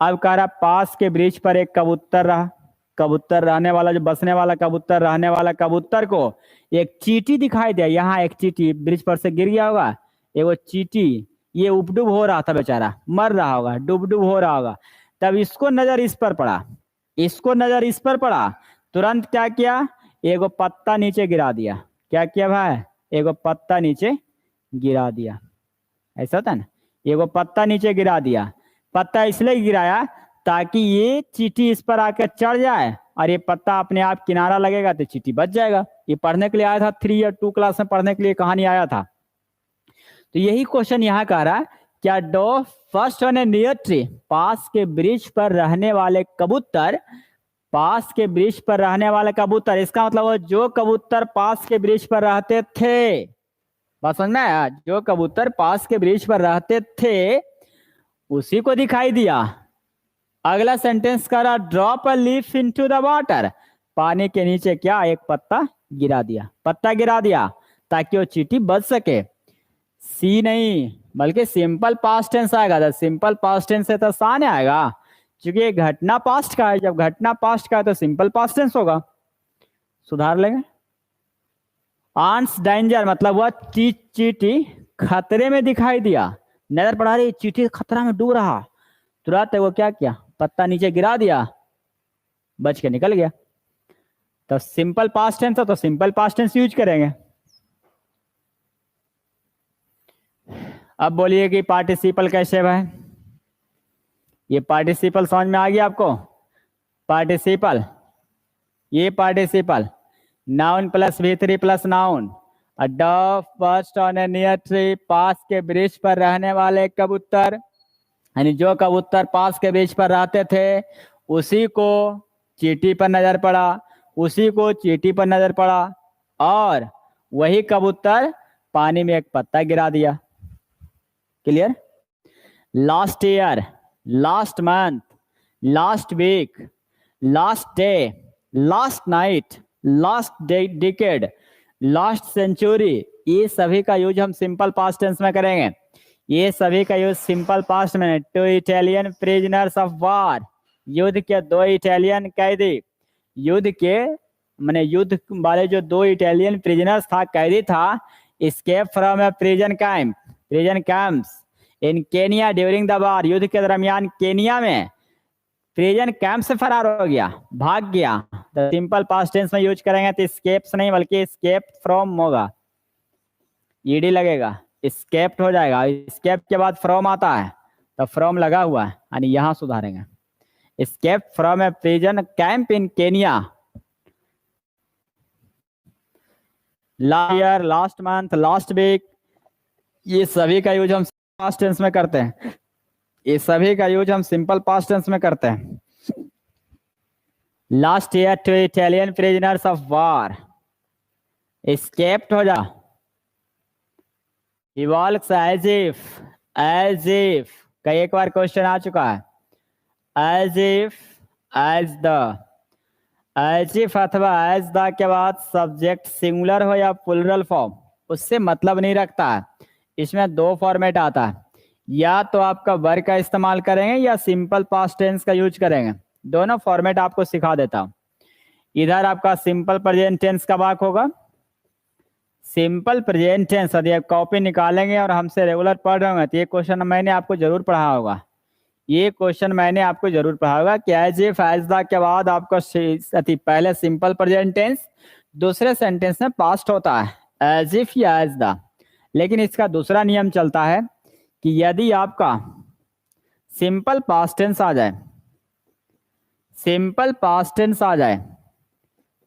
अब कह रहा पास के ब्रिज पर एक कबूतर रहा, कबूतर रहने वाला जो बसने वाला कबूतर रहने वाला कबूतर को एक चींटी दिखाई दिया, यहाँ एक चींटी ब्रिज पर से गिर गया होगा, ये वो चींटी, ये उपडुब हो रहा था बेचारा, मर रहा होगा, डुब हो रहा होगा, तब इसको नजर इस पर पड़ा, इसको नजर इस पर पड़ा, तुरंत क्या किया, एगो पत्ता नीचे गिरा दिया, क्या किया भाई, एगो पत्ता नीचे गिरा दिया, ऐसा होता है ना, एगो पत्ता नीचे गिरा दिया, पत्ता इसलिए गिराया ताकि ये चींटी इस पर आकर चढ़ जाए और ये पत्ता अपने आप किनारा लगेगा तो चींटी बच जाएगा। ये पढ़ने के लिए आया था, 3 या 2 क्लास में पढ़ने के लिए कहानी आया था। तो यही क्वेश्चन यहाँ कह रहा है, क्या dove first on a near tree, पास के ब्रिज पर रहने वाले कबूतर, पास के ब्रिज पर रहने वाले कबूतर, इसका मतलब वो जो कबूतर पास के ब्रिज पर रहते थे, बात समझ में आया, जो कबूतर पास के ब्रिज पर रहते थे उसी को दिखाई दिया। अगला सेंटेंस कर रहा, drop a leaf into the water, पानी के नीचे क्या, एक पत्ता गिरा दिया, पत्ता गिरा दिया ताकि वो चींटी बच सके। सी नहीं बल्कि सिंपल पास्ट टेंस आएगा, तो सिंपल पास्ट टेंस से तो आसान आएगा, क्योंकि ये घटना पास्ट का है, जब घटना पास्ट का है तो सिंपल पास्ट टेंस होगा, सुधार लेंगे। आंस डेंजर मतलब वह चींटी खतरे में दिखाई दिया, नजर पड़ा रही चींटी खतरा में डूब रहा, तुरंत वो क्या किया, पत्ता नीचे गिरा दिया, बच के निकल गया। तो सिंपल पास्ट टेंस तो सिंपल पास्ट टेंस यूज करेंगे। अब बोलिए कि पार्टिसिपल कैसे भाई, ये पार्टिसिपल समझ में आ गया आपको, पार्टिसिपल, ये participle noun plus V3 plus noun, dove first on a near tree, पास के ब्रिज पर रहने वाले कबूतर, यानी जो कबूतर पास के ब्रिज पर रहते थे उसी को चींटी पर नजर पड़ा, उसी को चींटी पर नजर पड़ा, और वही कबूतर पानी में एक पत्ता गिरा दिया। Clear? Last year, last month, last week, last day, last night, last decade, last century, ये सभी का यूज हम सिंपल पास्ट टेंस में करेंगे। ये सभी का यूज सिंपल पास्ट में, two Italian prisoners of war, युद्ध के 2 इटालियन कैदी, युद्ध के माने युद्ध वाले जो 2 इटालियन प्रिजनर्स था, कैदी था, escape from a prison camp, prison camps in Kenya during the war, युद्ध के दरमियान केनिया में प्रिजन कैंप से फरार हो गया, भाग गया, तो सिंपल पास्ट टेंस में यूज करेंगे तो एस्केप्स नहीं बल्कि एस्केप फ्रॉम होगा, ईडी लगेगा, एस्केप्ड हो जाएगा, एस्केप के बाद फ्रॉम आता है तो फ्रॉम लगा हुआ है, यानी यहां सुधारेंगे, escape from a prison camp in Kenya, last year, last month, last week, ये सभी का यूज हम पास्ट टेंस में करते हैं, ये सभी का यूज हम सिंपल पास्ट टेंस में करते हैं। Last year 2 Italian prisoners of war escaped हो जा, he walks as if का एक बार क्वेश्चन आ चुका है, as if, as if अथवा as the के बाद सब्जेक्ट सिंगुलर हो या प्लूरल फॉर्म उससे मतलब नहीं रखता है, इसमें 2 फॉर्मेट आता है, या तो आपका वर्ब का इस्तेमाल करेंगे या सिंपल पास्ट टेंस का यूज करेंगे, दोनों फॉर्मेट आपको सिखा देता हूं। इधर आपका सिंपल प्रेजेंट टेंस का वाक होगा, सिंपल प्रेजेंट टेंस, यदि आप कॉपी निकालेंगे और हमसे रेगुलर पढ़ रहे होंगे तो ये क्वेश्चन मैंने आपको जरूर पढ़ा होगा, ये क्वेश्चन मैंने आपको जरूर पढ़ा होगा कि एज इफ एज द के बाद आपका पहले सिंपल प्रेजेंट टेंस, दूसरे सेंटेंस में पास्ट होता है एज इफ या एज द, लेकिन इसका दूसरा नियम चलता है कि यदि आपका सिंपल पास्ट टेंस आ जाए, सिंपल पास्ट टेंस आ जाए,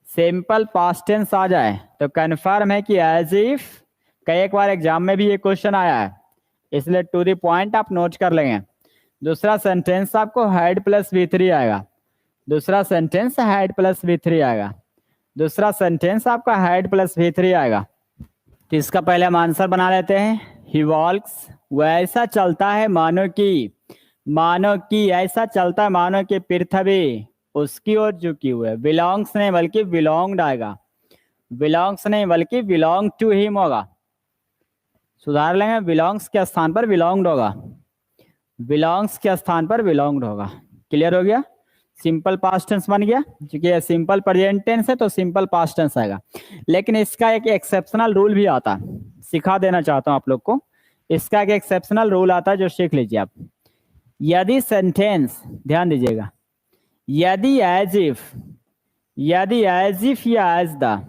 सिंपल पास्ट टेंस आ जाए तो कन्फर्म है कि एज इफ कई एक बार एग्जाम में भी ये क्वेश्चन आया है, इसलिए टू द पॉइंट आप नोट कर लेंगे। दूसरा सेंटेंस आपको हैड प्लस V3 आएगा, दूसरा सेंटेंस हैड प्लस V3 आएगा, दूसरा सेंटेंस आपका हैड प्लस V3 आएगा। तो इसका पहले हम आंसर बना लेते हैं, ही वॉक्स, वैसा चलता है मानो कि, ऐसा चलता है मानो कि पृथ्वी उसकी ओर झुकी हुई है। बिलोंग्स नहीं बल्कि बिलोंग्ड आएगा, बिलोंग्स नहीं बल्कि बिलोंग टू हिम होगा। सुधार लेंगे, बिलोंग्स के स्थान पर बिलोंग्ड होगा, बिलोंग्स के स्थान पर बिलोंग्ड होगा। क्लियर हो गया, सिंपल पास्ट टेंस बन गया। क्योंकि ये सिंपल प्रेजेंट टेंस है तो सिंपल पास्ट टेंस आएगा। लेकिन इसका एक एक्सेप्शनल रूल भी आता है, सिखा देना चाहता हूं आप लोग को। इसका एक एक्सेप्शनल रूल आता है जो सीख लीजिए आप। यदि सेंटेंस, ध्यान दीजिएगा, यदि एज इफ, यदि एज इफ या एज द,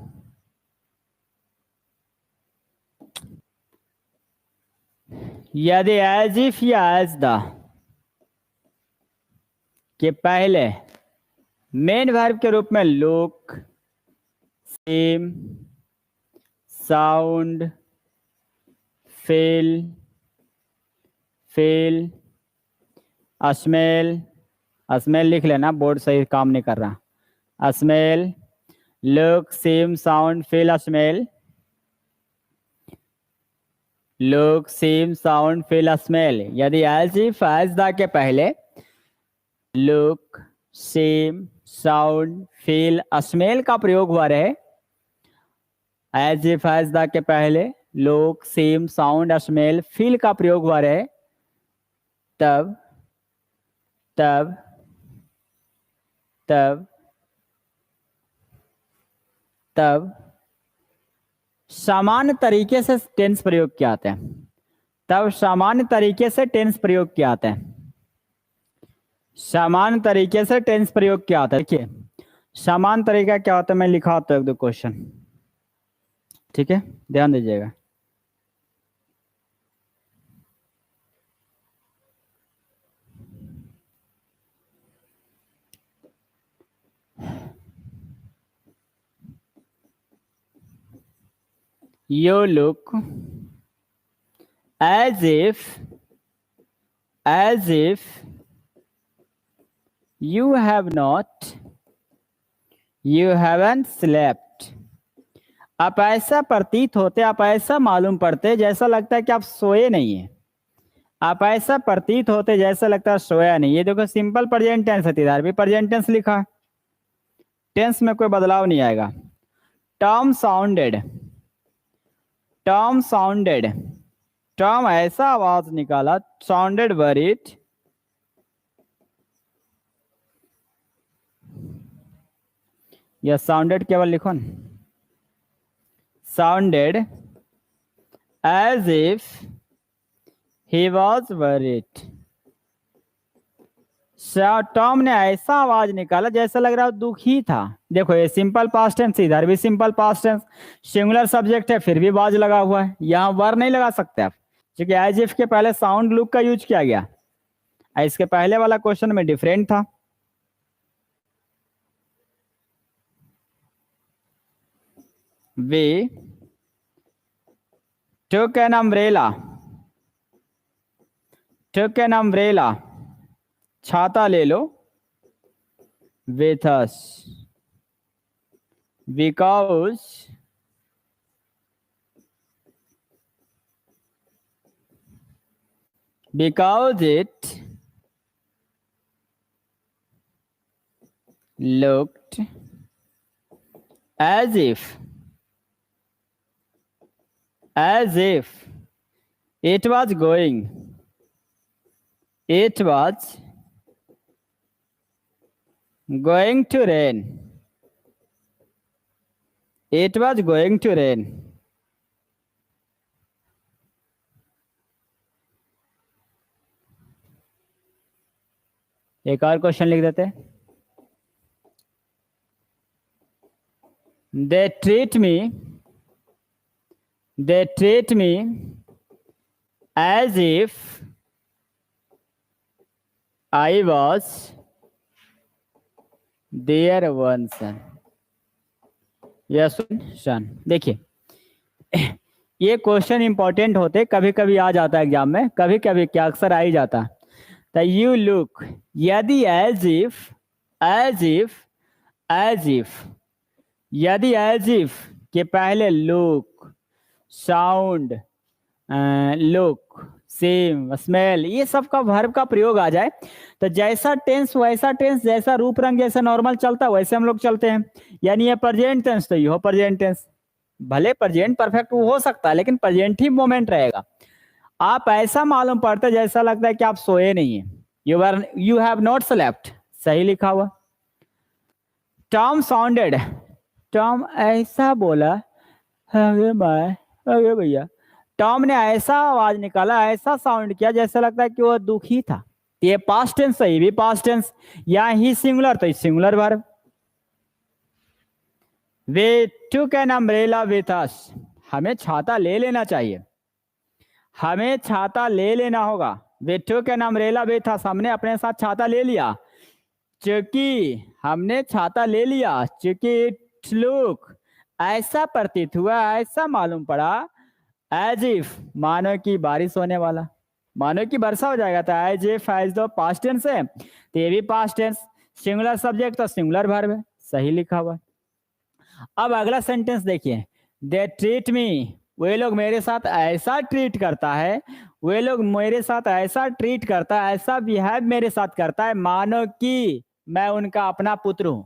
यदि एज इफ या एज द के पहले मेन वर्ब के रूप में look, same, sound, feel, feel, smell, smell लिख लेना, बोर्ड सही काम नहीं कर रहा। Smell, look, same, sound, feel, smell, look, same, sound, feel, smell. यदि एज इफ एज द के पहले look, same, sound, feel, smell का प्रयोग हुआ रहे, एज इफ एज द के पहले look, same, sound, smell, feel का प्रयोग हुआ रहे, तब तब तब तब सामान्य तरीके से टेंस प्रयोग किए आते हैं, तब सामान्य तरीके से टेंस प्रयोग किए आते हैं, सामान्य तरीके से टेंस प्रयोग किया आता है। देखिए सामान्य तरीका क्या होता है, मैं लिखा होता हूँ एक दो क्वेश्चन, ठीक है, ध्यान दीजिएगा। You look as if you have not, you haven't slept। आप ऐसा प्रतीत होते, आप ऐसा मालूम पड़ते जैसा लगता है कि आप सोए नहीं है, आप ऐसा प्रतीत होते जैसा लगता है सोया नहीं। ये देखो सिंपल प्रेजेंट टेंस है, इधर भी प्रेजेंट टेंस लिखा है, टेंस में कोई बदलाव नहीं आएगा। Tom sounded, Tom sounded, Tom ऐसा आवाज निकाला, साउंडेड वरीड, या साउंडेड केवल लिखो ना, sounded as if he was worried. Tom ने ऐसा आवाज निकाला जैसा लग रहा है दुखी था। देखो ये सिंपल पास्ट टेंस, इधर भी simple past tense, singular subject है फिर भी वाज लगा हुआ है, यहाँ वर नहीं लगा सकते आप, क्योंकि एज इफ के पहले साउंड लुक का यूज किया गया। इसके पहले वाला क्वेश्चन में डिफरेंट था। We took an umbrella, took an umbrella, छाता ले लो, with us, because it looked as if it was going to rain, it was going to rain। एक और क्वेश्चन लिख देते हैं। they treat me as if I was their one son, yes son। देखिए ये क्वेश्चन इंपॉर्टेंट होते, कभी कभी आ जाता है एग्जाम में, कभी कभी क्या अक्सर आ ही जाता है। तो यू लुक, यदि एज इफ यदि एज इफ के पहले look, sound, look, same, smell, ये सब का वर्ब का प्रयोग आ जाए तो जैसा टेंस वैसा टेंस, जैसा रूप रंग जैसा नॉर्मल चलता है वैसे हम लोग चलते हैं। यानी ये प्रेजेंट टेंस तो ये हो प्रेजेंट टेंस, भले प्रेजेंट परफेक्ट वो हो सकता है लेकिन प्रेजेंट ही मोमेंट रहेगा। आप ऐसा मालूम पड़ता है जैसा लगता है कि आप सोए नहीं है, यू हैव नॉट स्लेप्ट, सही लिखा हुआ। टॉम साउंडेड, टॉम ऐसा बोला, अरे मैं, अरे भैया, टॉम ने ऐसा आवाज निकाला, ऐसा साउंड किया जैसा लगता है कि वो दुखी था। ये पास्ट टेंस है, ये भी पास्ट टेंस, यहाँ ही सिंगुलर तो singular verb. Way took an umbrella with अस, हमें छाता ले लेना चाहिए, हमें छाता ले लेना होगा। We took an umbrella with us, हमने अपने साथ छाता ले लिया। चूंकि हमने छाता ले लिया, चूंकि इट लुक, ऐसा प्रतीत हुआ, ऐसा मालूम पड़ा, एज इफ, मानो कि बारिश होने वाला, मानो कि वर्षा हो जाएगा, तो एज इफ एज दो पास्ट टेंस है तो ये भी पास्ट टेंस, सिंगुलर सब्जेक्ट तो सिंगुलर वर्ब है, सही लिखा हुआ। अब अगला सेंटेंस देखिए, दे ट्रीट मी, वे लोग मेरे साथ ऐसा ट्रीट करता है, वे लोग मेरे साथ ऐसा ट्रीट करता है, ऐसा बिहेव मेरे साथ करता है, मानो कि मैं उनका अपना पुत्र हूं,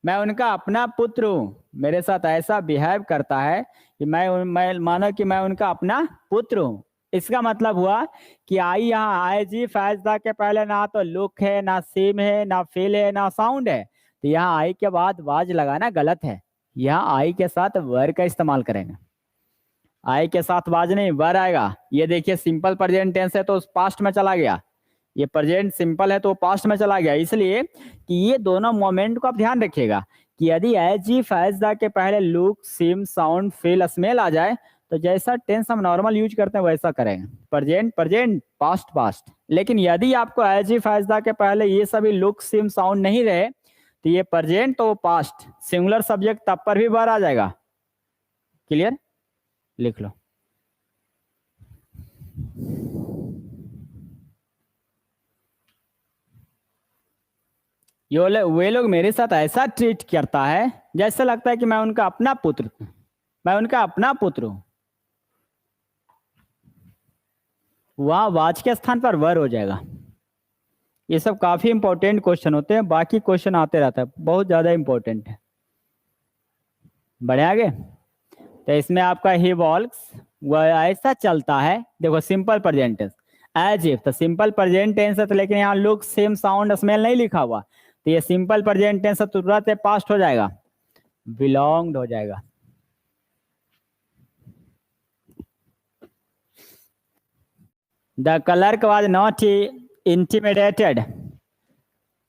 मैं उनका अपना पुत्र हूं, मेरे साथ ऐसा बिहेव करता है कि मैं मानो कि मैं उनका अपना पुत्र हूं। इसका मतलब हुआ कि आई यहाँ आई जी फैजदा के पहले ना तो लुक है, ना सेम है, ना फील है, ना साउंड है, तो यहाँ आई के बाद वाज लगाना गलत है। यहाँ आई के साथ वर का इस्तेमाल करेंगे, आई के साथ वाज नहीं वर आएगा। ये देखिए सिंपल प्रेजेंट टेंस है तो पास्ट में चला गया, ये प्रेजेंट सिंपल है तो पास्ट में चला गया, इसलिए कि ये दोनों मोमेंट को आप ध्यान रखिएगा कि यदि एज इफ एज द के पहले look seem sound feel smell आ जाए तो जैसा टेंस हम नॉर्मल यूज करते हैं वैसा करेंगे, प्रेजेंट प्रेजेंट पास्ट पास्ट। लेकिन यदि आपको एज इफ एज द के पहले ये सभी लुक सिम साउंड नहीं रहे तो ये प्रेजेंट तो पास्ट, सिंगुलर सब्जेक्ट तब पर भी बार आ जाएगा। क्लियर, लिख लो। वे लोग मेरे साथ ऐसा ट्रीट करता है जैसे लगता है कि मैं उनका अपना पुत्र, मैं उनका अपना पुत्र हूं, वहां वाच के स्थान पर वर हो जाएगा। ये सब काफी इंपॉर्टेंट क्वेश्चन होते हैं, बाकी क्वेश्चन आते रहता है, बहुत ज्यादा इंपॉर्टेंट है। बढ़े आगे, तो इसमें आपका ही वॉल्क्स वह ऐसा चलता है, देखो simple present tense, as if तो सिंपल प्रेजेंट टेंस है तो, लेकिन यहाँ लुक सेम साउंड स्मेल नहीं लिखा हुआ तो ये सिंपल प्रेजेंट टेंस है, तुरंत पास्ट हो जाएगा, बिलोंग्ड हो जाएगा। The clerk was not intimidated,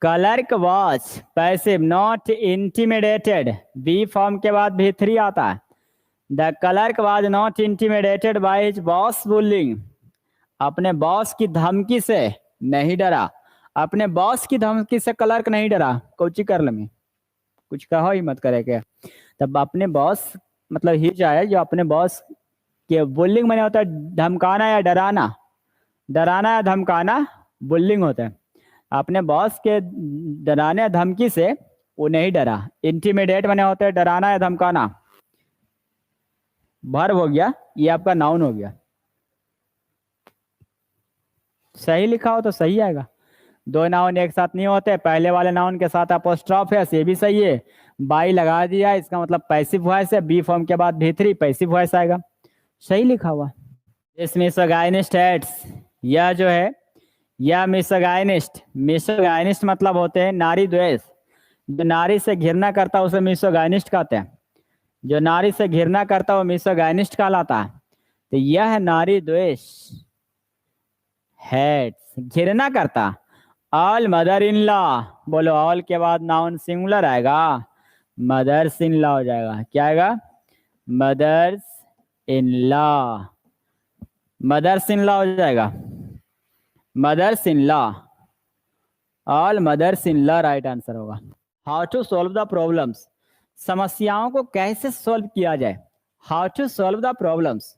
clerk was passive not intimidated, be form के बाद भी थ्री आता है। The clerk was not intimidated by his boss bullying, अपने बॉस की धमकी से नहीं डरा, अपने बॉस की धमकी से क्लर्क नहीं डरा। कोची कर लमी कुछ कहो ही मत करे क्या, तब अपने बॉस मतलब ही जाए जो अपने बॉस के, बुलिंग मैंने होता है धमकाना या डराना, डराना या धमकाना बुलिंग होता है। अपने बॉस के डराने या धमकी से वो नहीं डरा। इंटिमिडेट मैंने होता है डराना या धमकाना, वर्ब हो गया, ये आपका नाउन हो गया। सही लिखा हो तो सही आएगा, दो नाउन एक साथ नहीं होते, पहले वाले नाउन के साथ अपोस्ट्रॉफ है, ये भी सही है, बाई लगा दिया इसका मतलब पैसिव वॉइस है, बी फॉर्म के बाद भी थ्री पैसिव वॉइस आएगा, सही लिखा हुआ। इसमें सगाइनिस्ट हेड्स, यह जो है यह मिसोगाइनिस्ट, मिसोगाइनिस्ट मतलब होते हैं नारी द्वेष, जो नारी से घृणा करता है उसे मिसोगाइनिस्ट कहते हैं, जो नारी से घृणा करता है वो मिसोगाइनिस्ट कहलाता है। तो यह नारी द्वेष हेड्स, घृणा करता। ऑल मदर इन लॉ, बोलो ऑल के बाद नाउन सिंगुलर आएगा, मदर्स इन लॉ हो जाएगा, क्या आएगा mothers in law, mothers in law हो जाएगा, mothers in law, all mothers in law right answer होगा। How to solve the problems, समस्याओं को कैसे सॉल्व किया जाए, how to solve the problems,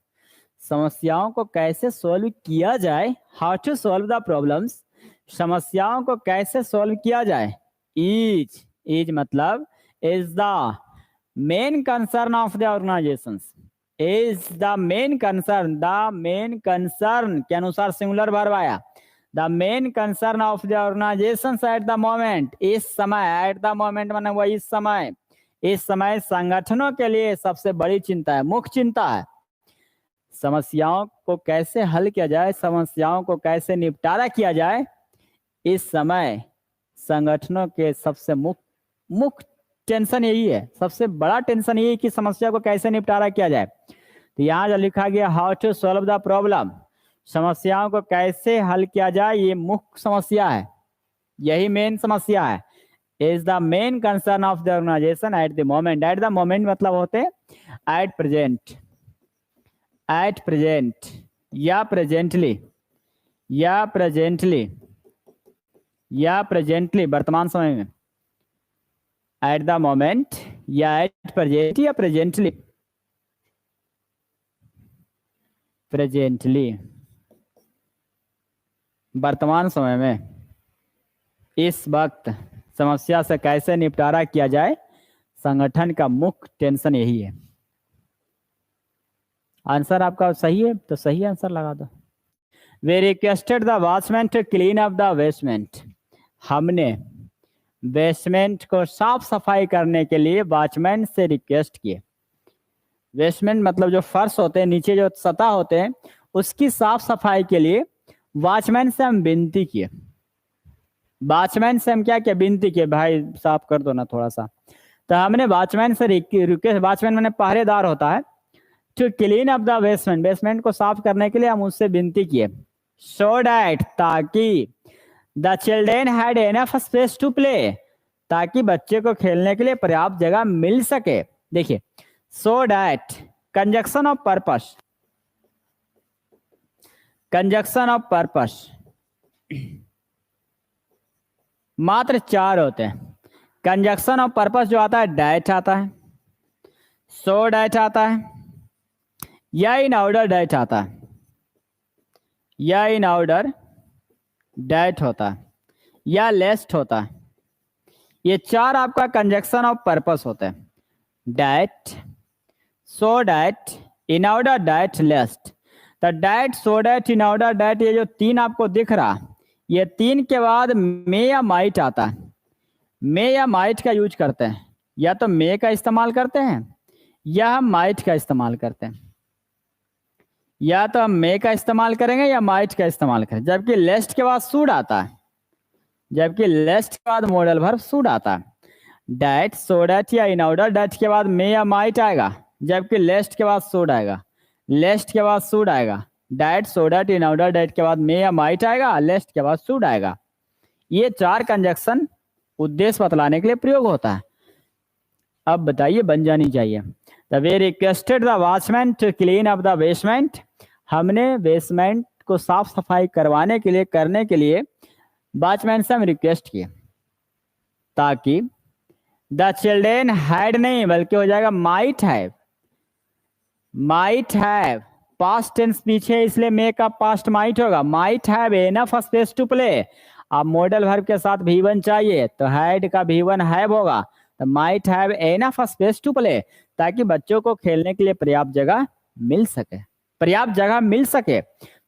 समस्याओं को कैसे सॉल्व किया जाए, how to solve the problems, समस्याओं को कैसे सॉल्व किया जाए। इज मतलब is the main concern of the organisations, is the main concern, the main concern के अनुसार सिंगुलर वर्ब आया। The main concern of the organisation at the moment, इस समय, एट द मोमेंट माने वो इस समय संगठनों के लिए सबसे बड़ी चिंता है, मुख्य चिंता है। समस्याओं को कैसे हल किया जाए, समस्याओं को कैसे निपटारा किया जाए, इस समय संगठनों के सबसे मुख्य टेंशन यही है, सबसे बड़ा टेंशन यही है कि समस्या को कैसे निपटारा किया जाए। तो यहाँ जो लिखा गया how to solve the problem, समस्याओं को कैसे हल किया जाए, ये मुख्य समस्या है, यही मेन समस्या है। Is the main concern of the organisation at the moment, at the moment मतलब होते एट प्रेजेंट, एट प्रेजेंट या प्रेजेंटली, या प्रेजेंटली, या प्रेजेंटली वर्तमान समय में, एट द मोमेंट या एट प्रेजेंट या प्रेजेंटली, प्रेजेंटली वर्तमान समय में, इस वक्त समस्या से कैसे निपटारा किया जाए, संगठन का मुख्य टेंशन यही है। आंसर आपका सही है तो सही आंसर लगा दो। We requested the watchman to clean up the basement, हमने बेसमेंट को साफ सफाई करने के लिए वॉचमैन से रिक्वेस्ट किए। बेसमेंट मतलब जो फर्श होते हैं, नीचे जो सतह होते हैं, उसकी साफ सफाई के लिए वॉचमैन से हम विनती किए। वॉचमैन से हम क्या किया, विनती किए, भाई साफ कर दो ना थोड़ा सा। तो हमने वॉचमैन से रिक्वेस्ट, वॉचमैन मैंने पहरेदार होता है, to clean up the basement, basement को साफ करने के लिए हम उससे विनती किए। सो डैट, ताकि the children had enough space to play, ताकि बच्चे को खेलने के लिए पर्याप्त जगह मिल सके। देखिए so that conjunction of purpose, conjunction of purpose मात्र 4 होते हैं। कंजक्शन ऑफ पर्पस जो आता है डैट आता है, सो डैट आता है, या इन ऑर्डर डैट आता है, या इन ऑर्डर डैट होता है, या लेस्ट होता है। ये 4 आपका कंजक्शन ऑफ पर्पस होते हैं, that, so that, in order that, lest. तो that, so that, in order that, ये जो 3 आपको दिख रहा, ये 3 के बाद मे या माइट आता है। मे या माइट का यूज करते हैं, या तो मे का इस्तेमाल करते हैं या हम माइट का इस्तेमाल करते हैं, या तो हम मे का इस्तेमाल करेंगे या माइट का इस्तेमाल करें। जबकि लेस्ट के बाद शुड आता है, जबकि लेस्ट के बाद मॉडल वर्ब शुड आता है। डैट, सो डैट या इन ऑर्डर डैट के बाद मे या माइट आएगा, जबकि लेस्ट के बाद शुड आएगा, लेस्ट के बाद शुड आएगा। That, so that, in order that के बाद मे या माइट आएगा, लेस्ट के बाद शुड आएगा। ये 4 कंजक्शन उद्देश्य बतलाने के लिए प्रयोग होता है। अब बताइए, बन जानी चाहिए। The we requested the watchman to clean up the basement, हमने बेसमेंट को साफ सफाई करवाने के लिए, करने के लिए वॉचमैन से हम रिक्वेस्ट किए, ताकि द चिल्ड्रेन हैड नहीं बल्कि हो जाएगा might have, might have, past tense पीछे इसलिए मे का पास्ट माइट होगा। Might have enough space to play, अब मॉडल वर्ब के साथ V1 चाहिए तो हैड का V1 हैव होगा, तो might have enough space to play, ताकि बच्चों को खेलने के लिए पर्याप्त जगह मिल सके, पर्याप्त जगह मिल सके।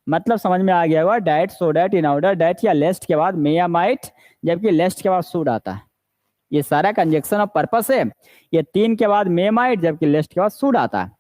मतलब समझ में आ गया होगा, that, so that, in order that या लेस्ट के बाद मे या माइट, जबकि लेस्ट के बाद शुड आता है। ये सारा कंजक्शन ऑफ पर्पस है। ये 3 के बाद मे माइट, जबकि लेस्ट के बाद शुड आता है।